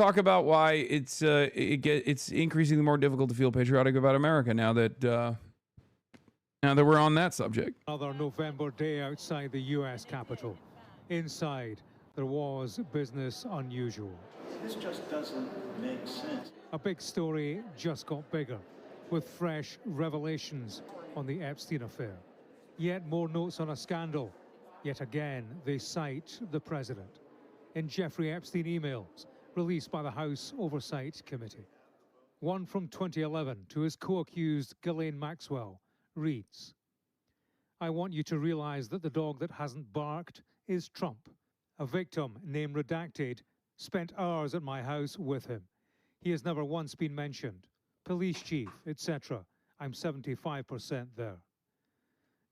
talk about why it's increasingly more difficult to feel patriotic about America now that we're on that subject. Another November day outside the U.S. Capitol. Inside, there was business unusual. This just doesn't make sense. A big story just got bigger, with fresh revelations on the Epstein affair. Yet more notes on a scandal. Yet again, they cite the president. In Jeffrey Epstein emails released by the House Oversight Committee. One from 2011 to his co-accused Ghislaine Maxwell reads, "I want you to realize that the dog that hasn't barked is Trump. A victim named Redacted spent hours at my house with him. He has never once been mentioned. Police chief, etc. I'm 75% there."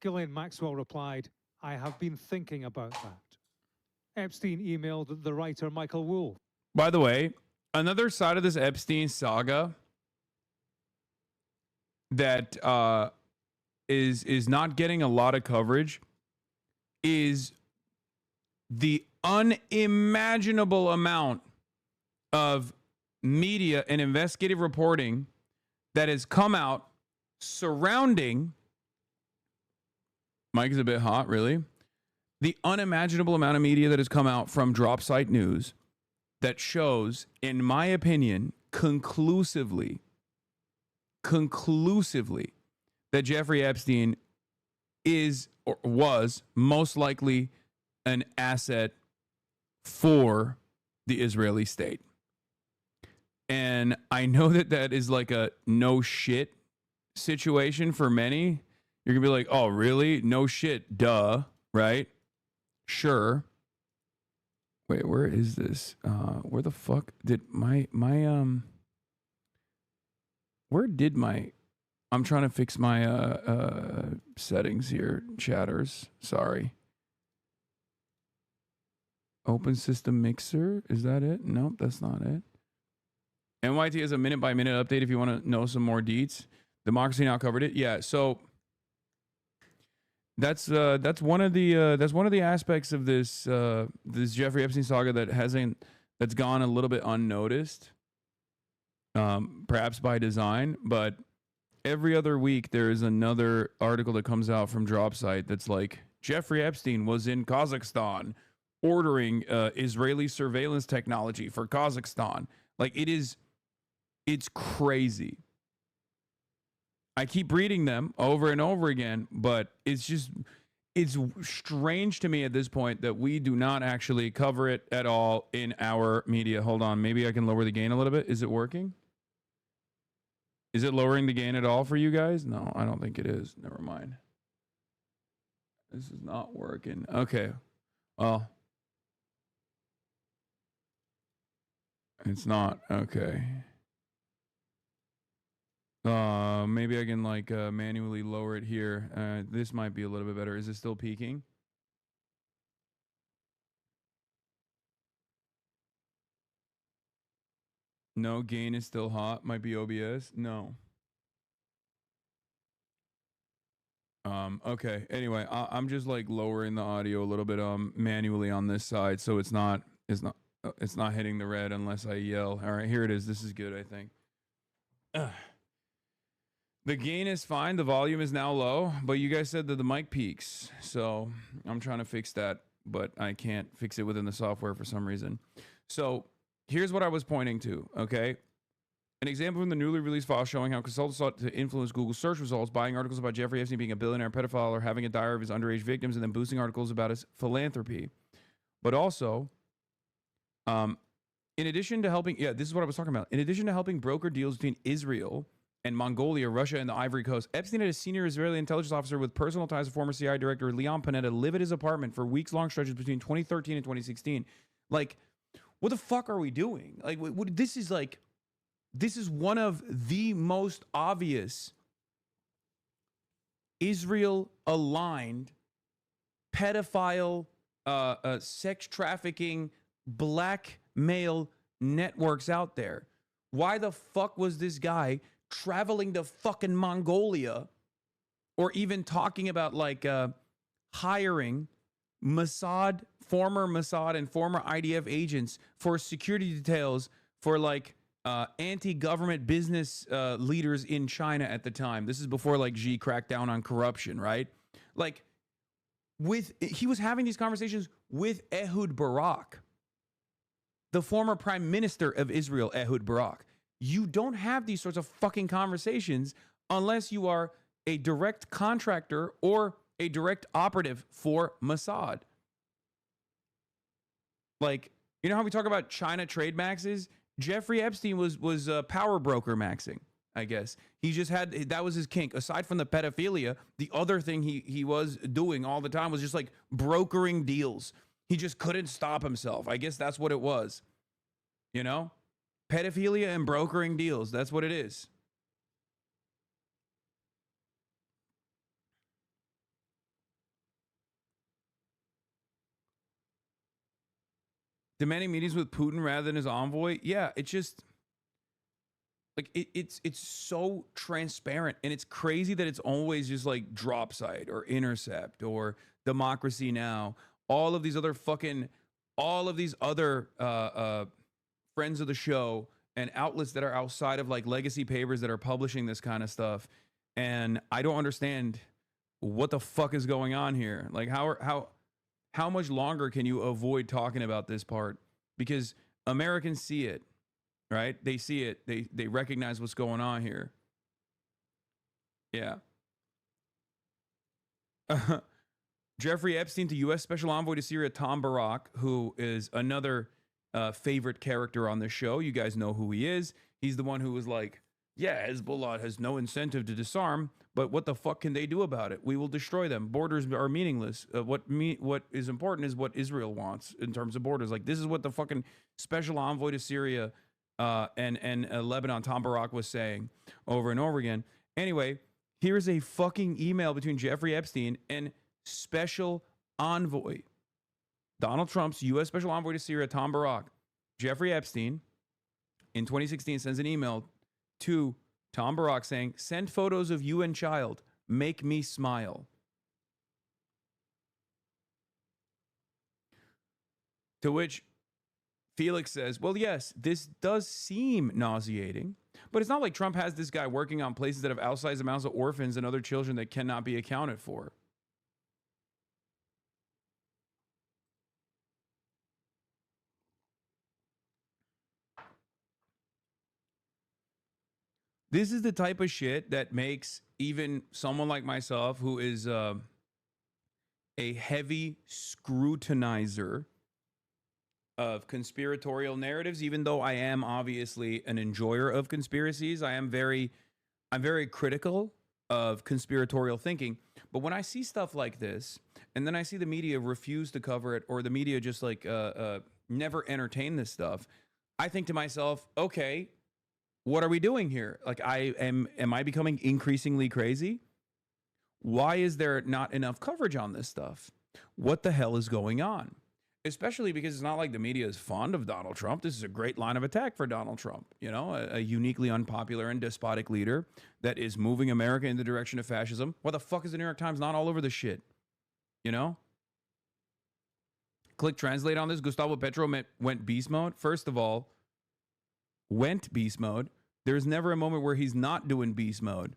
Ghislaine Maxwell replied, "I have been thinking about that." Epstein emailed the writer Michael Wolff. By the way, another side of this Epstein saga that is not getting a lot of coverage is the unimaginable amount of media and investigative reporting that has come out surrounding Mike is a bit hot, really. The unimaginable amount of media that has come out from Drop Site News that shows, in my opinion, conclusively that Jeffrey Epstein is or was most likely an asset for the Israeli state. And I know that that is like a no shit situation for many. You're going to be like, oh, really? No shit. Duh. Right? Sure. Wait, where is this? Where the fuck did I'm trying to fix my settings here, chatters. Sorry. Open system mixer. Is that it? Nope, that's not it. NYT has a minute by minute update if you want to know some more deets. Democracy Now! Covered it. Yeah, so that's one of the aspects of this this Jeffrey Epstein saga that's gone a little bit unnoticed, perhaps by design. But every other week there is another article that comes out from Dropsite that's like Jeffrey Epstein was in Kazakhstan ordering Israeli surveillance technology for Kazakhstan. Like it's crazy. I keep reading them over and over again, but it's strange to me at this point that we do not actually cover it at all in our media. Hold on. Maybe I can lower the gain a little bit. Is it working? Is it lowering the gain at all for you guys? No, I don't think it is. Never mind. This is not working. Okay. Well, it's not. Okay. Maybe I can like manually lower it here. This might be a little bit better. Is it still peaking? No, gain is still hot. Might be OBS. No. Okay. Anyway, I'm just like lowering the audio a little bit manually on this side, so it's not hitting the red unless I yell. All right, here it is. This is good, I think. The gain is fine. The volume is now low, but you guys said that the mic peaks. So I'm trying to fix that, but I can't fix it within the software for some reason. So here's what I was pointing to, okay? An example from the newly released file showing how consultants sought to influence Google search results, buying articles about Jeffrey Epstein being a billionaire pedophile or having a diary of his underage victims, and then boosting articles about his philanthropy. But also, in addition to helping, this is what I was talking about. In addition to helping broker deals between Israel and Mongolia, Russia, and the Ivory Coast, Epstein had a senior Israeli intelligence officer with personal ties to former CIA director Leon Panetta live at his apartment for weeks-long stretches between 2013 and 2016. Like, what the fuck are we doing? Like, this is one of the most obvious Israel-aligned pedophile, sex trafficking, blackmail networks out there. Why the fuck was this guy traveling to fucking Mongolia or even talking about like hiring Mossad, former Mossad and former IDF agents for security details for like anti-government business leaders in China at the time. This is before like Xi cracked down on corruption, right? Like he was having these conversations with Ehud Barak, the former prime minister of Israel, Ehud Barak. You don't have these sorts of fucking conversations unless you are a direct contractor or a direct operative for Mossad. Like, you know how we talk about China trade maxes? Jeffrey Epstein was a power broker maxing, I guess. He just had, that was his kink. Aside from the pedophilia, the other thing he was doing all the time was just like brokering deals. He just couldn't stop himself. I guess that's what it was. You know? Pedophilia and brokering deals. That's what it is. Demanding meetings with Putin rather than his envoy. Yeah, it just like it's so transparent, and it's crazy that it's always just like Drop Site or Intercept or Democracy Now. All of these other friends of the show and outlets that are outside of like legacy papers that are publishing this kind of stuff. And I don't understand what the fuck is going on here. Like how much longer can you avoid talking about this part? Because Americans see it, right? They see it. They recognize what's going on here. Yeah. Jeffrey Epstein to U.S. Special Envoy to Syria Tom Barak, who is another favorite character on the show. You guys know who he is. He's the one who was like, yeah, Hezbollah has no incentive to disarm, but what the fuck can they do about it? We will destroy them. Borders are meaningless. What is important is what Israel wants in terms of borders. Like, this is what the fucking Special Envoy to Syria and Lebanon, Tom Barak, was saying over and over again. Anyway, here's a fucking email between Jeffrey Epstein and Special Envoy, Donald Trump's U.S. Special Envoy to Syria, Tom Barak. Jeffrey Epstein, in 2016, sends an email to Tom Barak saying, send photos of you and child. Make me smile. To which Felix says, well, yes, this does seem nauseating, but it's not like Trump has this guy working on places that have outsized amounts of orphans and other children that cannot be accounted for. This is the type of shit that makes even someone like myself, who is a heavy scrutinizer of conspiratorial narratives, even though I am obviously an enjoyer of conspiracies, I'm very critical of conspiratorial thinking. But when I see stuff like this, and then I see the media refuse to cover it, or the media just like never entertain this stuff, I think to myself, okay, what are we doing here? Like, am I becoming increasingly crazy? Why is there not enough coverage on this stuff? What the hell is going on? Especially because it's not like the media is fond of Donald Trump. This is a great line of attack for Donald Trump. You know, a uniquely unpopular and despotic leader that is moving America in the direction of fascism. Why the fuck is the New York Times not all over this shit? You know? Click translate on this. Gustavo Petro went beast mode. First of all, went beast mode. There's never a moment where he's not doing beast mode.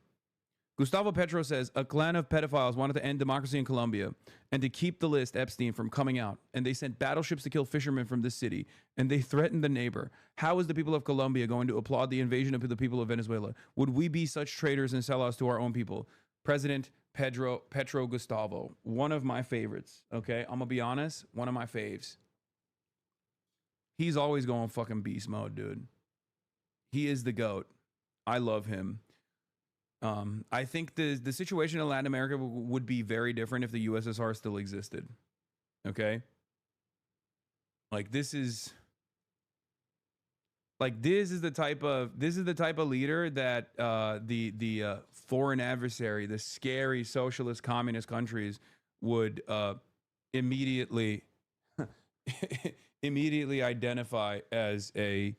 Gustavo Petro says a clan of pedophiles wanted to end democracy in Colombia and to keep the list Epstein from coming out. And they sent battleships to kill fishermen from this city. And they threatened the neighbor. How is the people of Colombia going to applaud the invasion of the people of Venezuela? Would we be such traitors and sellouts to our own people? President Petro Gustavo, one of my favorites. Okay, I'm gonna be honest, one of my faves. He's always going fucking beast mode, dude. He is the GOAT. I love him. I think the situation in Latin America would be very different if the USSR still existed. Okay? Like, this is the type of leader that the foreign adversary, the scary socialist communist countries would immediately identify as a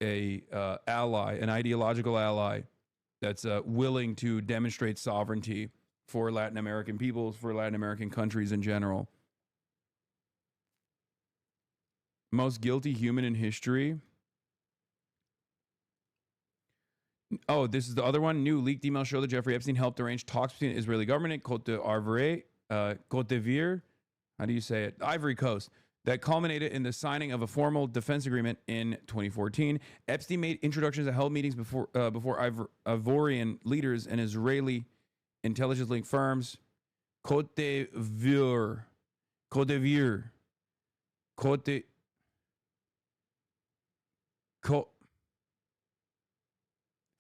ally, an ideological ally that's willing to demonstrate sovereignty for Latin American peoples, for Latin American countries in general. Most guilty human in history. Oh, this is the other one. New leaked emails show that Jeffrey Epstein helped arrange talks between the Israeli government, Côte d'Ivoire, how do you say it? Ivory Coast, that culminated in the signing of a formal defense agreement in 2014. Epstein made introductions at held meetings before Ivorian leaders and Israeli intelligence linked firms. Côte d'Ivoire, Côte d'Ivoire, Côte d'Ivoire.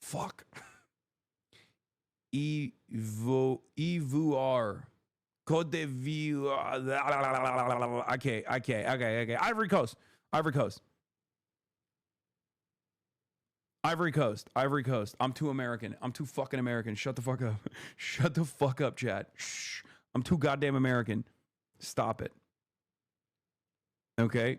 Fuck. Ivoire. Côte d'Ivoire. Okay. Ivory Coast. I'm too American. I'm too fucking American. Shut the fuck up. Shut the fuck up, Chad. Shh. I'm too goddamn American. Stop it. Okay.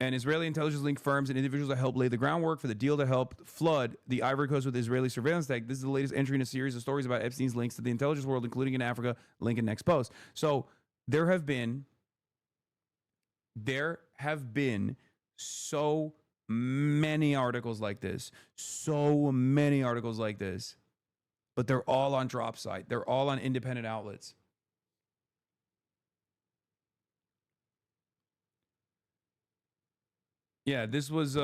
And Israeli intelligence linked firms and individuals that helped lay the groundwork for the deal to help flood the Ivory Coast with Israeli surveillance tech. This is the latest entry in a series of stories about Epstein's links to the intelligence world, including in Africa. Link in next post. So there have been so many articles like this, but they're all on drop site. They're all on independent outlets. Yeah, this was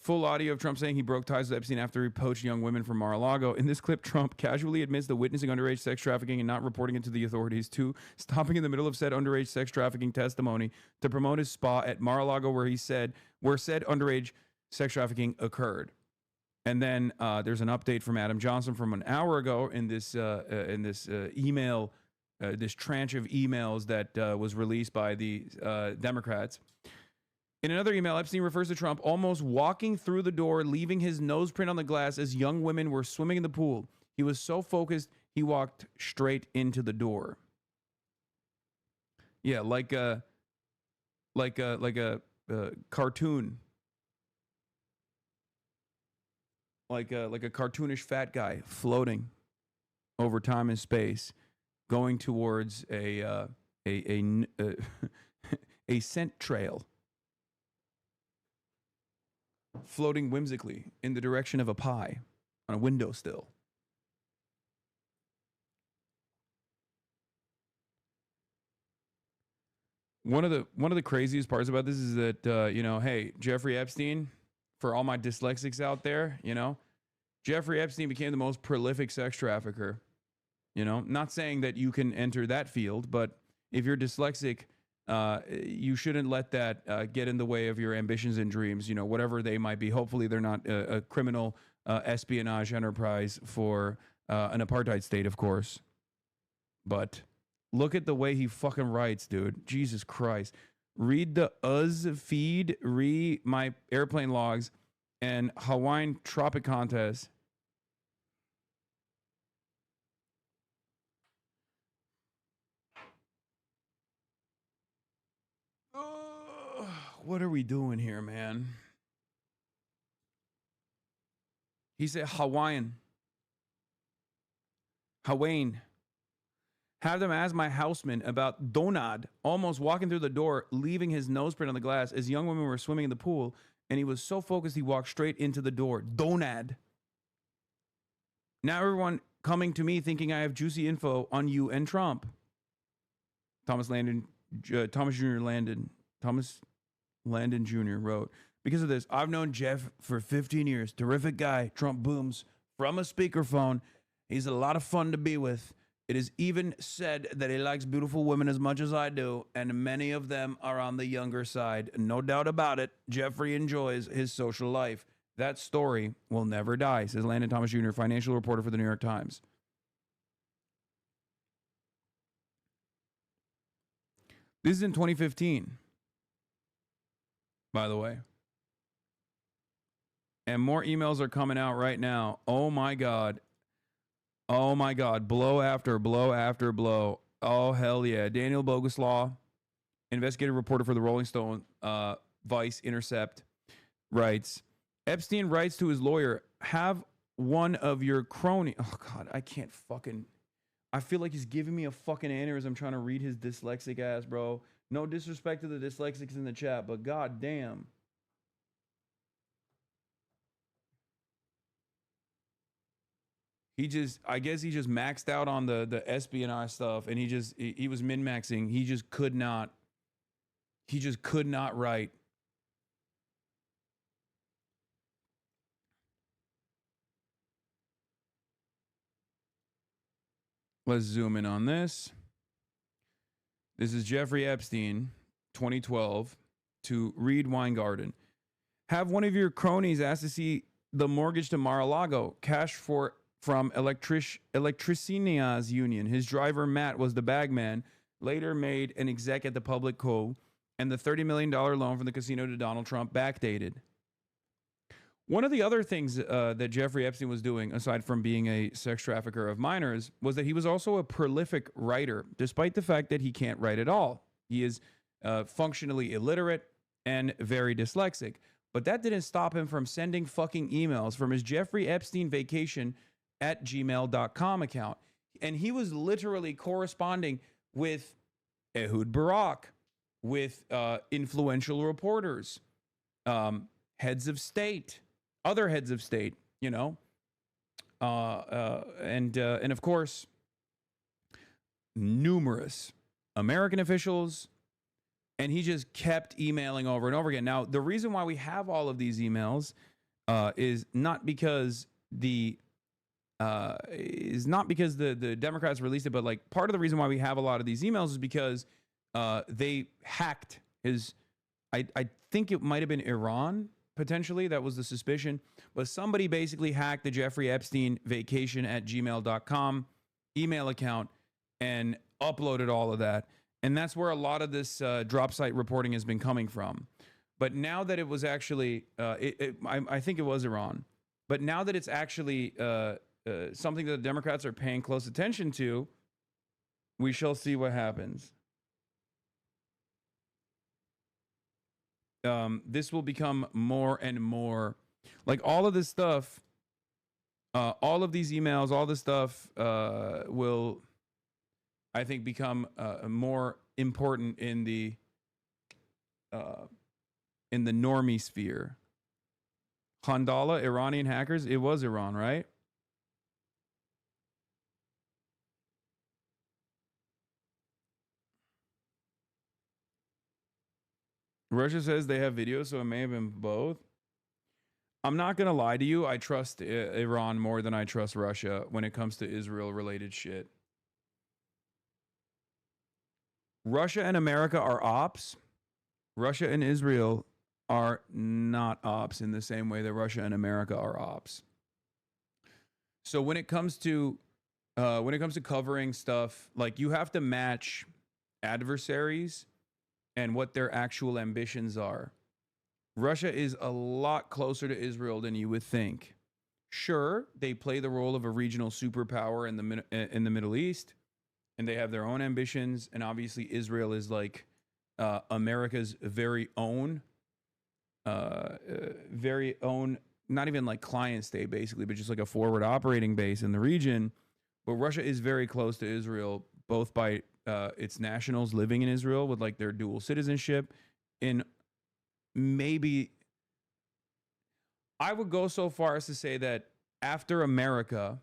full audio of Trump saying he broke ties with Epstein after he poached young women from Mar-a-Lago. In this clip, Trump casually admits to witnessing underage sex trafficking and not reporting it to the authorities. 2, stopping in the middle of said underage sex trafficking testimony to promote his spa at Mar-a-Lago where said underage sex trafficking occurred. And then there's an update from Adam Johnson from an hour ago in this email, this tranche of emails that was released by the Democrats. In another email, Epstein refers to Trump almost walking through the door, leaving his nose print on the glass as young women were swimming in the pool. He was so focused, he walked straight into the door. Yeah, like a cartoon. Like a cartoonish fat guy floating over time and space, going towards a scent trail. Floating whimsically in the direction of a pie on a windowsill. One of the craziest parts about this is that hey, Jeffrey Epstein, for all my dyslexics out there, Jeffrey Epstein became the most prolific sex trafficker. Not saying that you can enter that field, but if you're dyslexic, you shouldn't let that get in the way of your ambitions and dreams, whatever they might be. Hopefully they're not a criminal espionage enterprise for an apartheid state, of course. But look at the way he fucking writes, dude. Jesus Christ. Read the feed, read my airplane logs, and Hawaiian Tropic Contest. What are we doing here, man? He said Hawaiian. Have them ask my houseman about Donad almost walking through the door, leaving his nose print on the glass as young women were swimming in the pool, and he was so focused he walked straight into the door. Donad. Now everyone coming to me thinking I have juicy info on you and Trump. Thomas Landon Jr. wrote, because of this, I've known Jeff for 15 years. Terrific guy. Trump booms from a speakerphone. He's a lot of fun to be with. It is even said that he likes beautiful women as much as I do, and many of them are on the younger side. No doubt about it, Jeffrey enjoys his social life. That story will never die, says Landon Thomas Jr., financial reporter for the New York Times. This is in 2015. By the way. And more emails are coming out right now. Oh my God. Blow after blow after blow. Oh, hell yeah. Daniel Boguslaw, investigative reporter for the Rolling Stone, Vice, Intercept, writes, Epstein writes to his lawyer, have one of your cronies. Oh, God, I feel like he's giving me a fucking aneurysm trying to read his dyslexic ass, bro. No disrespect to the dyslexics in the chat, but god damn. I guess he just maxed out on the espionage stuff, and he was min-maxing. He just could not write. Let's zoom in on this. This is Jeffrey Epstein, 2012, to Reed Weingarten. Have one of your cronies asked to see the mortgage to Mar-a-Lago, cash from Electricinia's union. His driver, Matt, was the bagman, later made an exec at the Public Co., and the $30 million loan from the casino to Donald Trump backdated. One of the other things that Jeffrey Epstein was doing, aside from being a sex trafficker of minors, was that he was also a prolific writer, despite the fact that he can't write at all. He is functionally illiterate and very dyslexic. But that didn't stop him from sending fucking emails from his Jeffrey Epstein vacation at gmail.com account. And he was literally corresponding with Ehud Barak, with influential reporters, heads of state, other heads of state, you know, and of course, numerous American officials. And he just kept emailing over and over again. Now, the reason why we have all of these emails is not because the Democrats released it, but like part of the reason why we have a lot of these emails is because they hacked his. I think it might have been Iran potentially. That was the suspicion, but somebody basically hacked the Jeffrey Epstein vacation at gmail.com email account and uploaded all of that. And that's where a lot of this drop site reporting has been coming from. But now that it was actually, I think it was Iran. But now that it's actually something that the Democrats are paying close attention to, we shall see what happens. This will become more and more, like all of this stuff, all of these emails, all this stuff will, I think, become more important in the normie sphere. Khandala, Iranian hackers. It was Iran, right? Russia says they have videos, so it may have been both. I'm not gonna lie to you. I trust Iran more than I trust Russia when it comes to Israel-related shit. Russia and America are ops. Russia and Israel are not ops in the same way that Russia and America are ops. So when it comes to covering stuff, like you have to match adversaries and what their actual ambitions are. Russia is a lot closer to Israel than you would think. Sure, they play the role of a regional superpower in the Middle East. And they have their own ambitions, and obviously Israel is like America's very own, not even like client state basically, but just like a forward operating base in the region. But Russia is very close to Israel, both by its nationals living in Israel with like their dual citizenship. In maybe, I would go so far as to say that after America,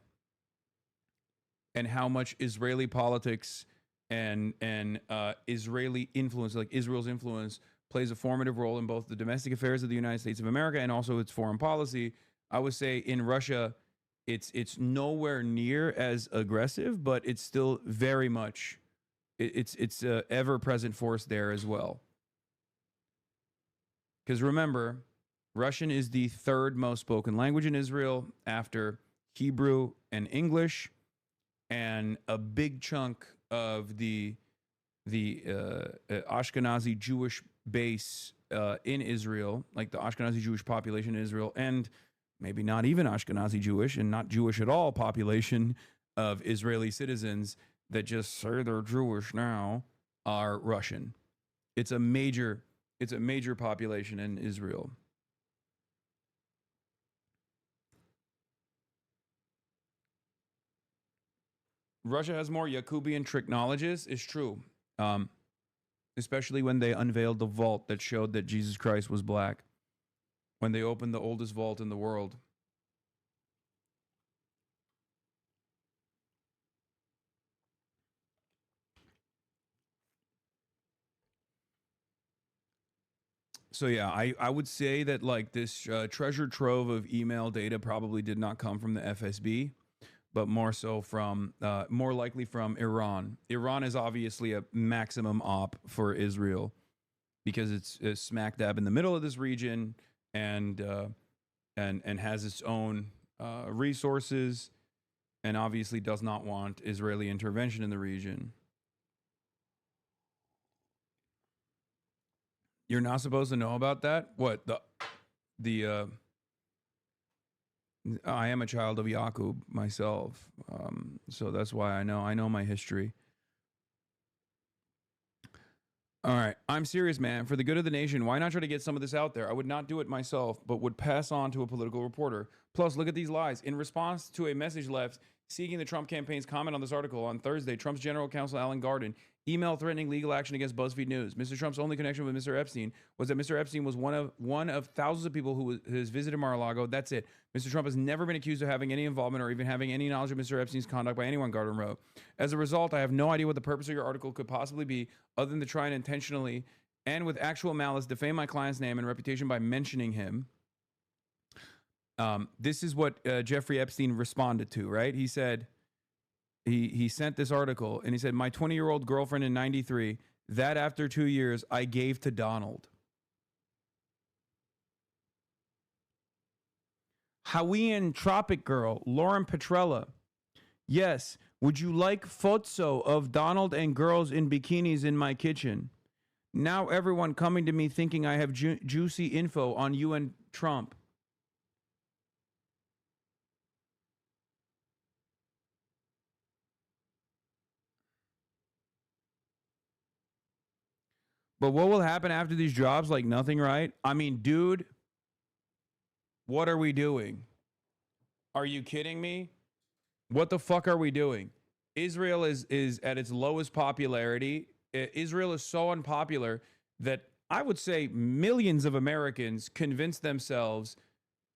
and how much Israeli politics and Israeli influence, like Israel's influence, plays a formative role in both the domestic affairs of the United States of America and also its foreign policy. I would say in Russia, it's nowhere near as aggressive, but it's still very much, it's a ever-present force there as well. Because remember, Russian is the third most spoken language in Israel after Hebrew and English. And a big chunk of the Ashkenazi Jewish base in Israel, like the Ashkenazi Jewish population in Israel, and maybe not even Ashkenazi Jewish and not Jewish at all population of Israeli citizens that just say they're Jewish now, are Russian. It's a major population in Israel. Russia has more Yakubian technologies, is true. Especially when they unveiled the vault that showed that Jesus Christ was black. When they opened the oldest vault in the world. So yeah, I would say that like this treasure trove of email data probably did not come from the FSB, but more so from more likely from Iran. Iran is obviously a maximum op for Israel because it's smack dab in the middle of this region and and has its own resources and obviously does not want Israeli intervention in the region. You're not supposed to know about that? What the I am a child of Yaqub myself, so that's why I know my history. All right, I'm serious, man. For the good of the nation, why not try to get some of this out there? I would not do it myself, but would pass on to a political reporter. Plus, look at these lies. In response to a message left seeking the Trump campaign's comment on this article on Thursday, Trump's general counsel Alan Garden emailed threatening legal action against BuzzFeed News. Mr. Trump's only connection with Mr. Epstein was that Mr. Epstein was one of thousands of people who has visited Mar-a-Lago. That's it. Mr. Trump has never been accused of having any involvement or even having any knowledge of Mr. Epstein's conduct by anyone, Garden wrote. As a result, I have no idea what the purpose of your article could possibly be other than to try and intentionally and with actual malice defame my client's name and reputation by mentioning him. This is what Jeffrey Epstein responded to, right? He said, he sent this article and he said, my 20-year-old girlfriend in 93, that after 2 years, I gave to Donald. Hawaiian Tropic Girl, Lauren Petrella. Yes, would you like photo of Donald and girls in bikinis in my kitchen? Now everyone coming to me thinking I have juicy info on you and Trump. But what will happen after these jobs? Like nothing, right? I mean, dude, what are we doing? Are you kidding me? What the fuck are we doing? Israel is at its lowest popularity. Israel is so unpopular that I would say millions of Americans convinced themselves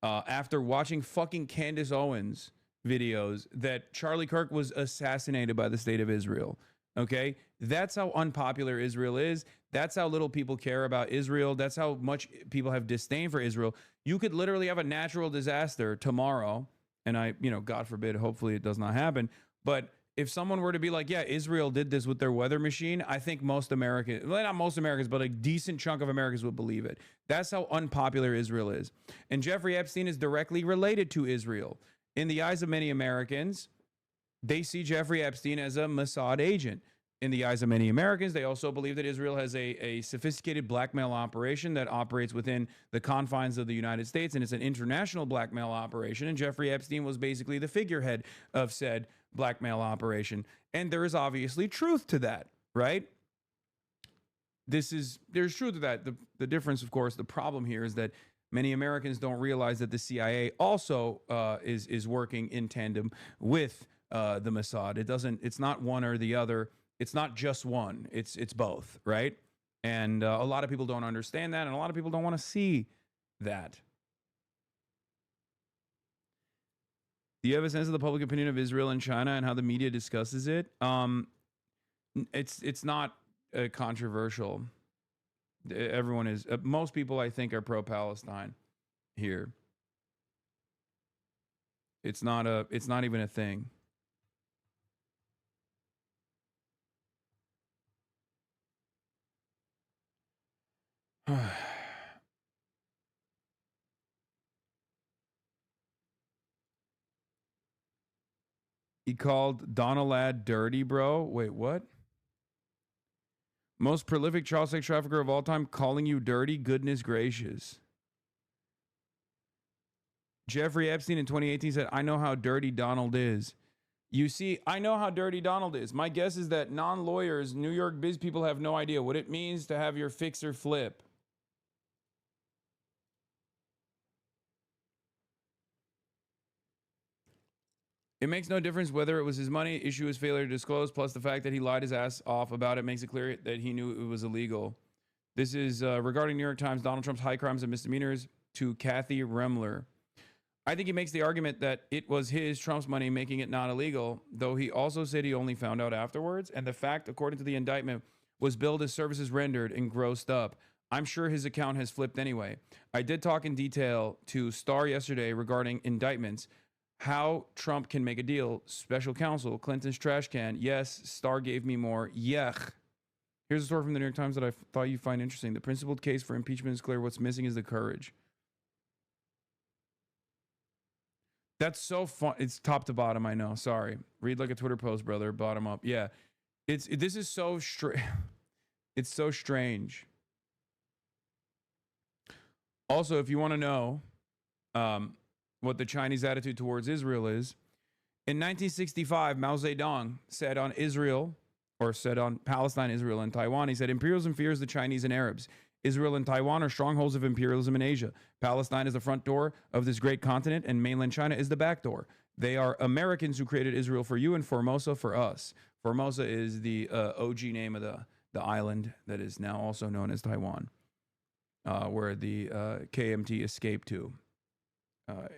after watching fucking Candace Owens videos that Charlie Kirk was assassinated by the state of Israel. Okay? That's how unpopular Israel is. That's how little people care about Israel. That's how much people have disdain for Israel. You could literally have a natural disaster tomorrow. And God forbid, hopefully it does not happen. But if someone were to be like, yeah, Israel did this with their weather machine, I think most Americans, well, not most Americans, but a decent chunk of Americans would believe it. That's how unpopular Israel is. And Jeffrey Epstein is directly related to Israel. In the eyes of many Americans, they see Jeffrey Epstein as a Mossad agent. In the eyes of many Americans, they also believe that Israel has a sophisticated blackmail operation that operates within the confines of the United States, and it's an international blackmail operation. And Jeffrey Epstein was basically the figurehead of said blackmail operation. And there is obviously truth to that, right? There's truth to that. The difference, of course, the problem here is that many Americans don't realize that the CIA also is working in tandem with the Mossad. It's not one or the other. It's not just one. It's both, right? And a lot of people don't understand that, and a lot of people don't want to see that. Do you have a sense of the public opinion of Israel and China and how the media discusses it? It's not controversial. Everyone is. Most people, I think, are pro-Palestine here. It's not even a thing. He called Donald dirty, bro. Wait, what? Most prolific child sex trafficker of all time calling you dirty? Goodness gracious. Jeffrey Epstein in 2018 said, I know how dirty Donald is. You see, I know how dirty Donald is. My guess is that non-lawyers, New York biz people have no idea what it means to have your fixer flip. It makes no difference whether it was his money, issue his failure to disclose, plus the fact that he lied his ass off about it makes it clear that he knew it was illegal. This is regarding New York Times, Donald Trump's high crimes and misdemeanors to Kathy Remler. I think he makes the argument that it was Trump's money, making it not illegal, though he also said he only found out afterwards. And the fact, according to the indictment, was billed as services rendered and grossed up. I'm sure his account has flipped anyway. I did talk in detail to Starr yesterday regarding indictments, how Trump can make a deal. Special counsel, Clinton's trash can. Yes, Starr gave me more. Yech. Here's a story from the New York Times that I thought you'd find interesting. The principled case for impeachment is clear. What's missing is the courage. That's so fun. It's top to bottom, I know. Sorry. Read like a Twitter post, brother. Bottom up. Yeah. This is so it's so strange. Also, if you want to know what the Chinese attitude towards Israel is, in 1965, Mao Zedong said on Israel, or said on Palestine, Israel, and Taiwan, he said, imperialism fears the Chinese and Arabs. Israel and Taiwan are strongholds of imperialism in Asia. Palestine is the front door of this great continent, and mainland China is the back door. They are Americans who created Israel for you and Formosa for us. Formosa is the OG name of the island that is now also known as Taiwan, where the KMT escaped to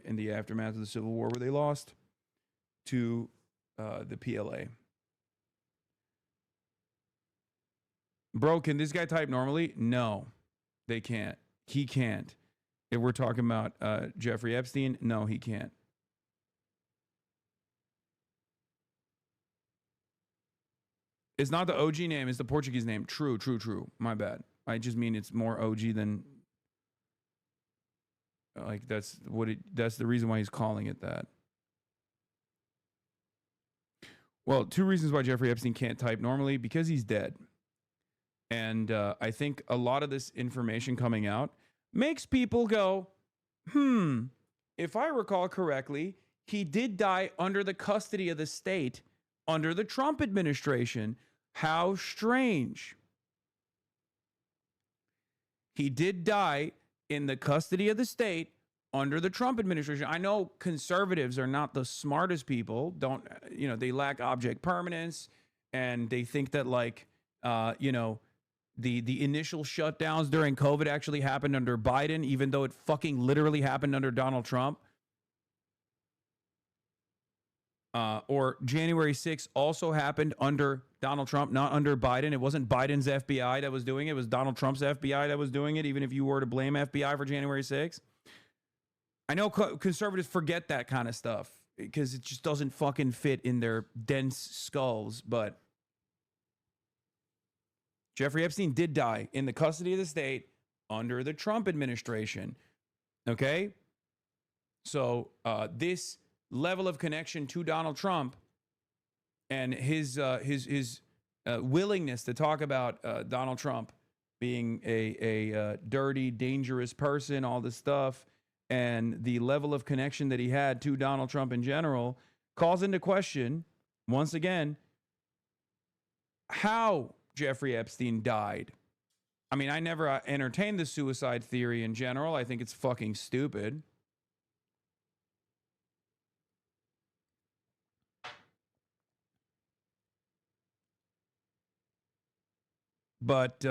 in the aftermath of the Civil War, where they lost to the PLA. Bro, can this guy type normally? No, they can't. He can't. If we're talking about Jeffrey Epstein, no, he can't. It's not the OG name, it's the Portuguese name. True. My bad. I just mean it's more OG than, like, that's the reason why he's calling it that. Well, two reasons why Jeffrey Epstein can't type normally: because he's dead. And I think a lot of this information coming out makes people go, if I recall correctly, he did die under the custody of the state under the Trump administration. How strange. He did die in the custody of the state under the Trump administration. I know conservatives are not the smartest people. They lack object permanence, and they think that, like, the initial shutdowns during COVID actually happened under Biden, even though it fucking literally happened under Donald Trump. Or January 6th also happened under Donald Trump, not under Biden. It wasn't Biden's FBI that was doing it. It was Donald Trump's FBI that was doing it, even if you were to blame FBI for January 6th. I know conservatives forget that kind of stuff because it just doesn't fucking fit in their dense skulls. But Jeffrey Epstein did die in the custody of the state under the Trump administration. Okay? So this level of connection to Donald Trump and his willingness to talk about Donald Trump being a dirty, dangerous person, all this stuff, and the level of connection that he had to Donald Trump in general calls into question, once again, how Jeffrey Epstein died. I mean, I never entertained the suicide theory in general. I think it's fucking stupid. But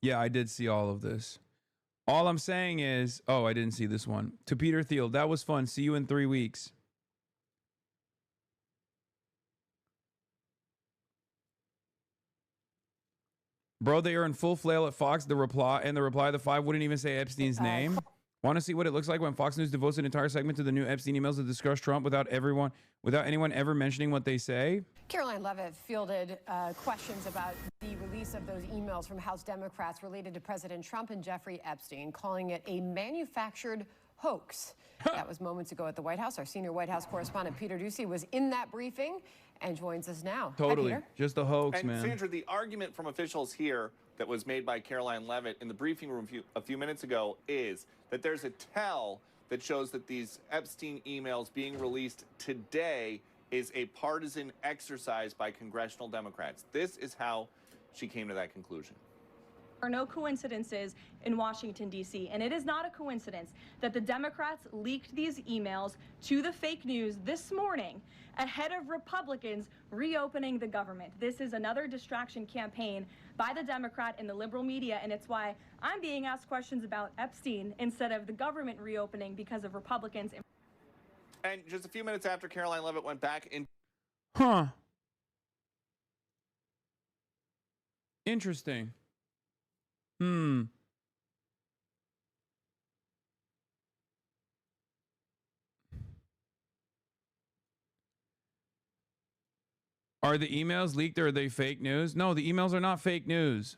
yeah, I did see all of this. All I'm saying is, I didn't see this one. To Peter Thiel, that was fun. See you in 3 weeks. Bro, they are in full flail at Fox. The reply of the 5 wouldn't even say Epstein's name. Want to see what it looks like when Fox News devotes an entire segment to the new Epstein emails to discuss Trump without anyone ever mentioning what they say? Caroline Leavitt fielded questions about the release of those emails from House Democrats related to President Trump and Jeffrey Epstein, calling it a manufactured hoax. That was moments ago at the White House. Our senior White House correspondent Peter Doocy was in that briefing and joins us now. Totally. Hi, Peter. Just a hoax, man. Sandra, the argument from officials here that was made by Caroline Leavitt in the briefing room a few minutes ago is that there's a tell that shows that these Epstein emails being released today is a partisan exercise by congressional Democrats. This is how she came to that conclusion. There are no coincidences in Washington, D.C., and it is not a coincidence that the Democrats leaked these emails to the fake news this morning ahead of Republicans reopening the government. This is another distraction campaign by the Democrat and the liberal media, and it's why I'm being asked questions about Epstein instead of the government reopening because of Republicans. And just a few minutes after Caroline Leavitt went back in... Interesting. Are the emails leaked or are they fake news? No, the emails are not fake news.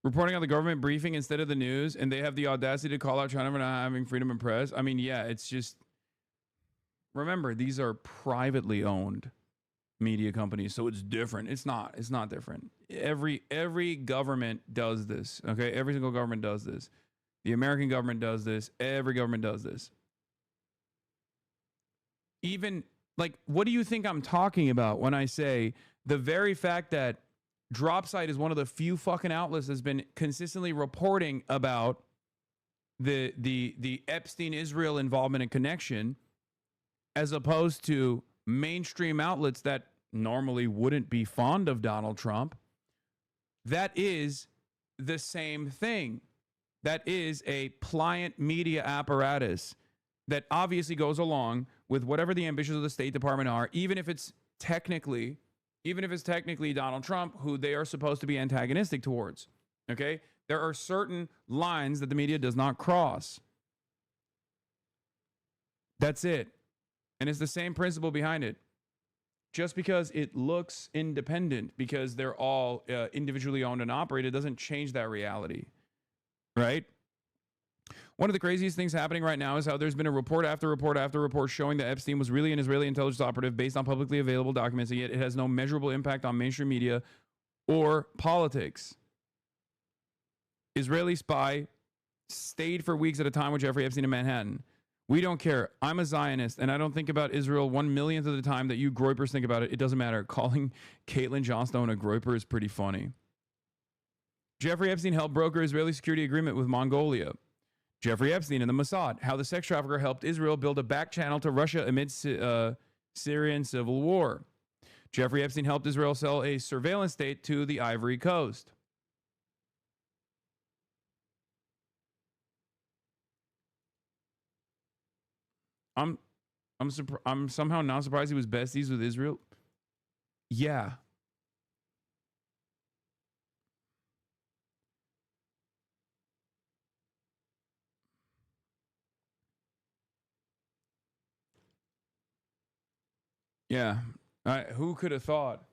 Reporting on the government briefing instead of the news, and they have the audacity to call out China for not having freedom of press. I mean, yeah, it's just, remember, these are privately owned media companies, so it's different. It's not different. Every government does this, okay? Every single government does this. The American government does this. Every government does this. Even, like, what do you think I'm talking about when I say the very fact that Dropsite is one of the few fucking outlets that's been consistently reporting about the Epstein Israel involvement and connection, as opposed to mainstream outlets that normally wouldn't be fond of Donald Trump? That is the same thing. That is a pliant media apparatus that obviously goes along with whatever the ambitions of the State Department are, even if it's technically Donald Trump, who they are supposed to be antagonistic towards. Okay? There are certain lines that the media does not cross. That's it. And it's the same principle behind it. Just because it looks independent, because they're all individually owned and operated, doesn't change that reality. Right? One of the craziest things happening right now is how there's been a report after report after report showing that Epstein was really an Israeli intelligence operative based on publicly available documents, and yet it has no measurable impact on mainstream media or politics. Israeli spy stayed for weeks at a time with Jeffrey Epstein in Manhattan. We don't care. I'm a Zionist, and I don't think about Israel 1/1,000,000th of the time that you groypers think about it. It doesn't matter. Calling Caitlin Johnstone a groyper is pretty funny. Jeffrey Epstein helped broker Israeli security agreement with Mongolia. Jeffrey Epstein and the Mossad, how the sex trafficker helped Israel build a back channel to Russia amidst Syrian civil war. Jeffrey Epstein helped Israel sell a surveillance state to the Ivory Coast. I'm somehow not surprised he was besties with Israel. Yeah. Yeah. Who could have thought?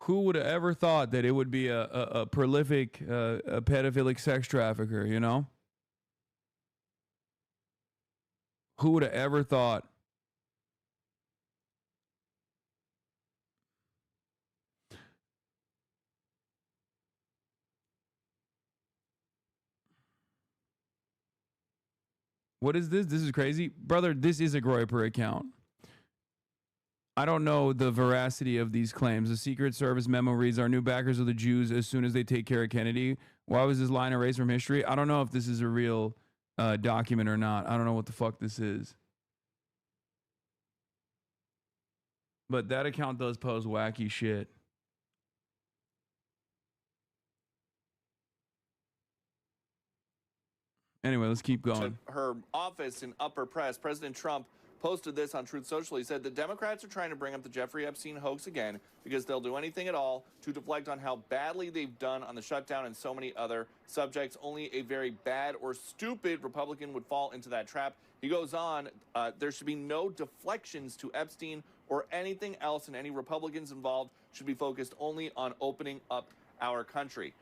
Who would have ever thought that it would be a prolific a pedophilic sex trafficker, you know? Who would have ever thought? What is this? This is crazy. Brother, this is a Groyper account. I don't know the veracity of these claims. The Secret Service memo reads, our new backers are the Jews as soon as they take care of Kennedy. Why was this line erased from history? I don't know if this is a real document or not. I don't know what the fuck this is. But that account does pose wacky shit. Anyway, let's keep going. Her office in upper press, President Trump posted this on Truth Social. He said the Democrats are trying to bring up the Jeffrey Epstein hoax again because they'll do anything at all to deflect on how badly they've done on the shutdown and so many other subjects. Only a very bad or stupid Republican would fall into that trap. He goes on, there should be no deflections to Epstein or anything else, and any Republicans involved should be focused only on opening up our country.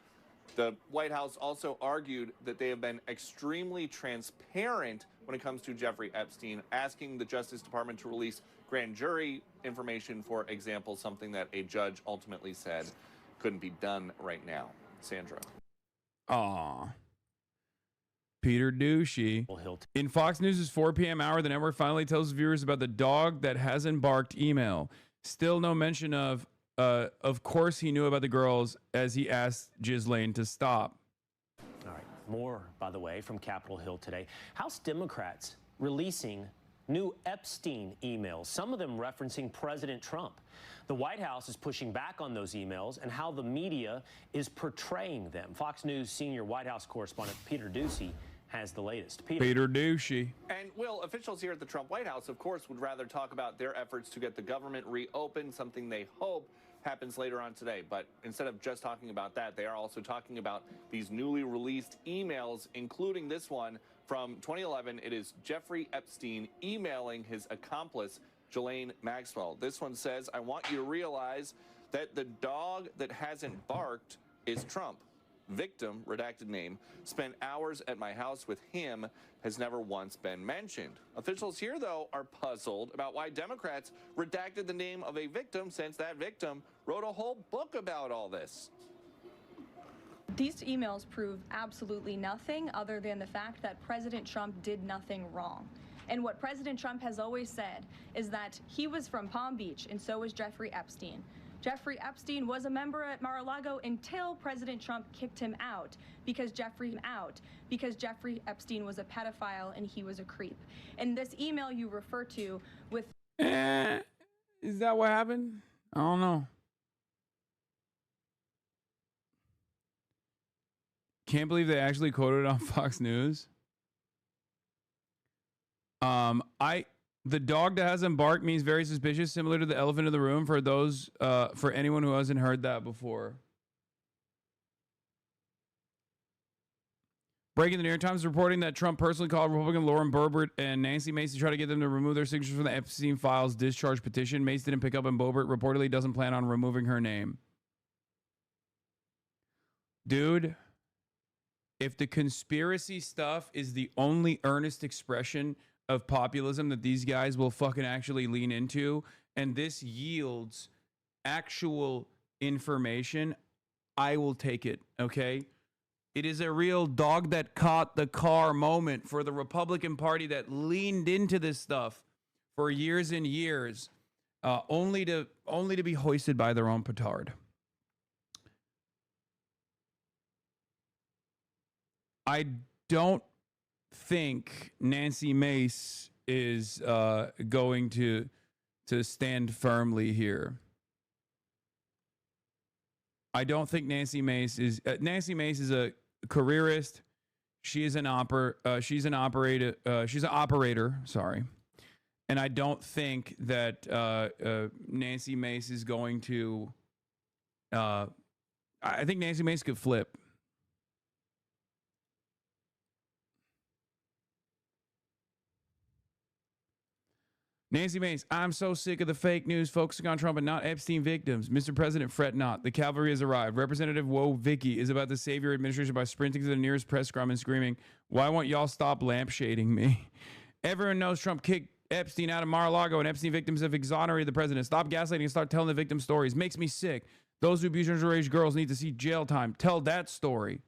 The White House also argued that they have been extremely transparent when it comes to Jeffrey Epstein, asking the Justice Department to release grand jury information, for example, something that a judge ultimately said couldn't be done right now. Sandra. Aw. Peter Douchey. In Fox News' 4 p.m. hour, the network finally tells viewers about the dog that hasn't barked email. Still no mention of course he knew about the girls as he asked Ghislaine to stop. All right, more, by the way, from Capitol Hill today. House Democrats releasing new Epstein emails, some of them referencing President Trump. The White House is pushing back on those emails and how the media is portraying them. Fox News senior White House correspondent Peter Doucey has the latest. Peter Doucey. And, Will, officials here at the Trump White House, of course, would rather talk about their efforts to get the government reopened, something they hope happens later on today. But instead of just talking about that, they are also talking about these newly released emails, including this one from 2011. It is Jeffrey Epstein emailing his accomplice, Ghislaine Maxwell. This one says, I want you to realize that the dog that hasn't barked is Trump. Victim, redacted name, spent hours at my house with him, has never once been mentioned. Officials here, though, are puzzled about why Democrats redacted the name of a victim, since that victim wrote a whole book about all this. These emails prove absolutely nothing other than the fact that President Trump did nothing wrong. And what President Trump has always said is that he was from Palm Beach, and so was Jeffrey Epstein. Jeffrey Epstein was a member at Mar-a-Lago until President Trump kicked him out because Jeffrey Epstein was a pedophile and he was a creep. And this email you refer to with... Is that what happened? I don't know. Can't believe they actually quoted it on Fox News. The dog that hasn't barked means very suspicious, similar to the elephant in the room for those, for anyone who hasn't heard that before. Breaking, the New York Times reporting that Trump personally called Republican Lauren Boebert and Nancy Mace to try to get them to remove their signatures from the Epstein files discharge petition. Mace didn't pick up, and Boebert reportedly doesn't plan on removing her name. Dude, if the conspiracy stuff is the only earnest expression of populism that these guys will fucking actually lean into, and this yields actual information, I will take it, okay? It is a real dog that caught the car moment for the Republican Party that leaned into this stuff for years and years, only to be hoisted by their own petard. I don't think Nancy Mace is going to stand firmly here. I don't think Nancy Mace is a careerist. She's an operator. She's an operator. Sorry, and I don't think that Nancy Mace is going to. I think Nancy Mace could flip. Nancy Mace, I'm so sick of the fake news focusing on Trump and not Epstein victims. Mr. President, fret not. The cavalry has arrived. Representative Woe Vicky is about to save your administration by sprinting to the nearest press scrum and screaming, why won't y'all stop lampshading me? Everyone knows Trump kicked Epstein out of Mar-a-Lago and Epstein victims have exonerated the president. Stop gaslighting and start telling the victim stories. Makes me sick. Those who abuse underage girls need to see jail time. Tell that story.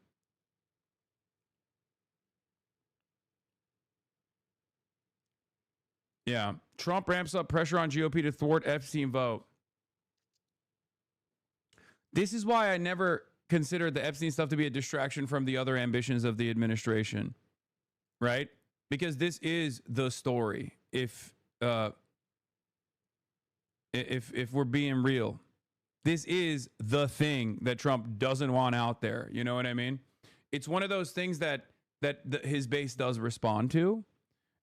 Yeah. Trump ramps up pressure on GOP to thwart Epstein vote. This is why I never considered the Epstein stuff to be a distraction from the other ambitions of the administration. Right? Because this is the story. If we're being real, this is the thing that Trump doesn't want out there. You know what I mean? It's one of those things that his base does respond to.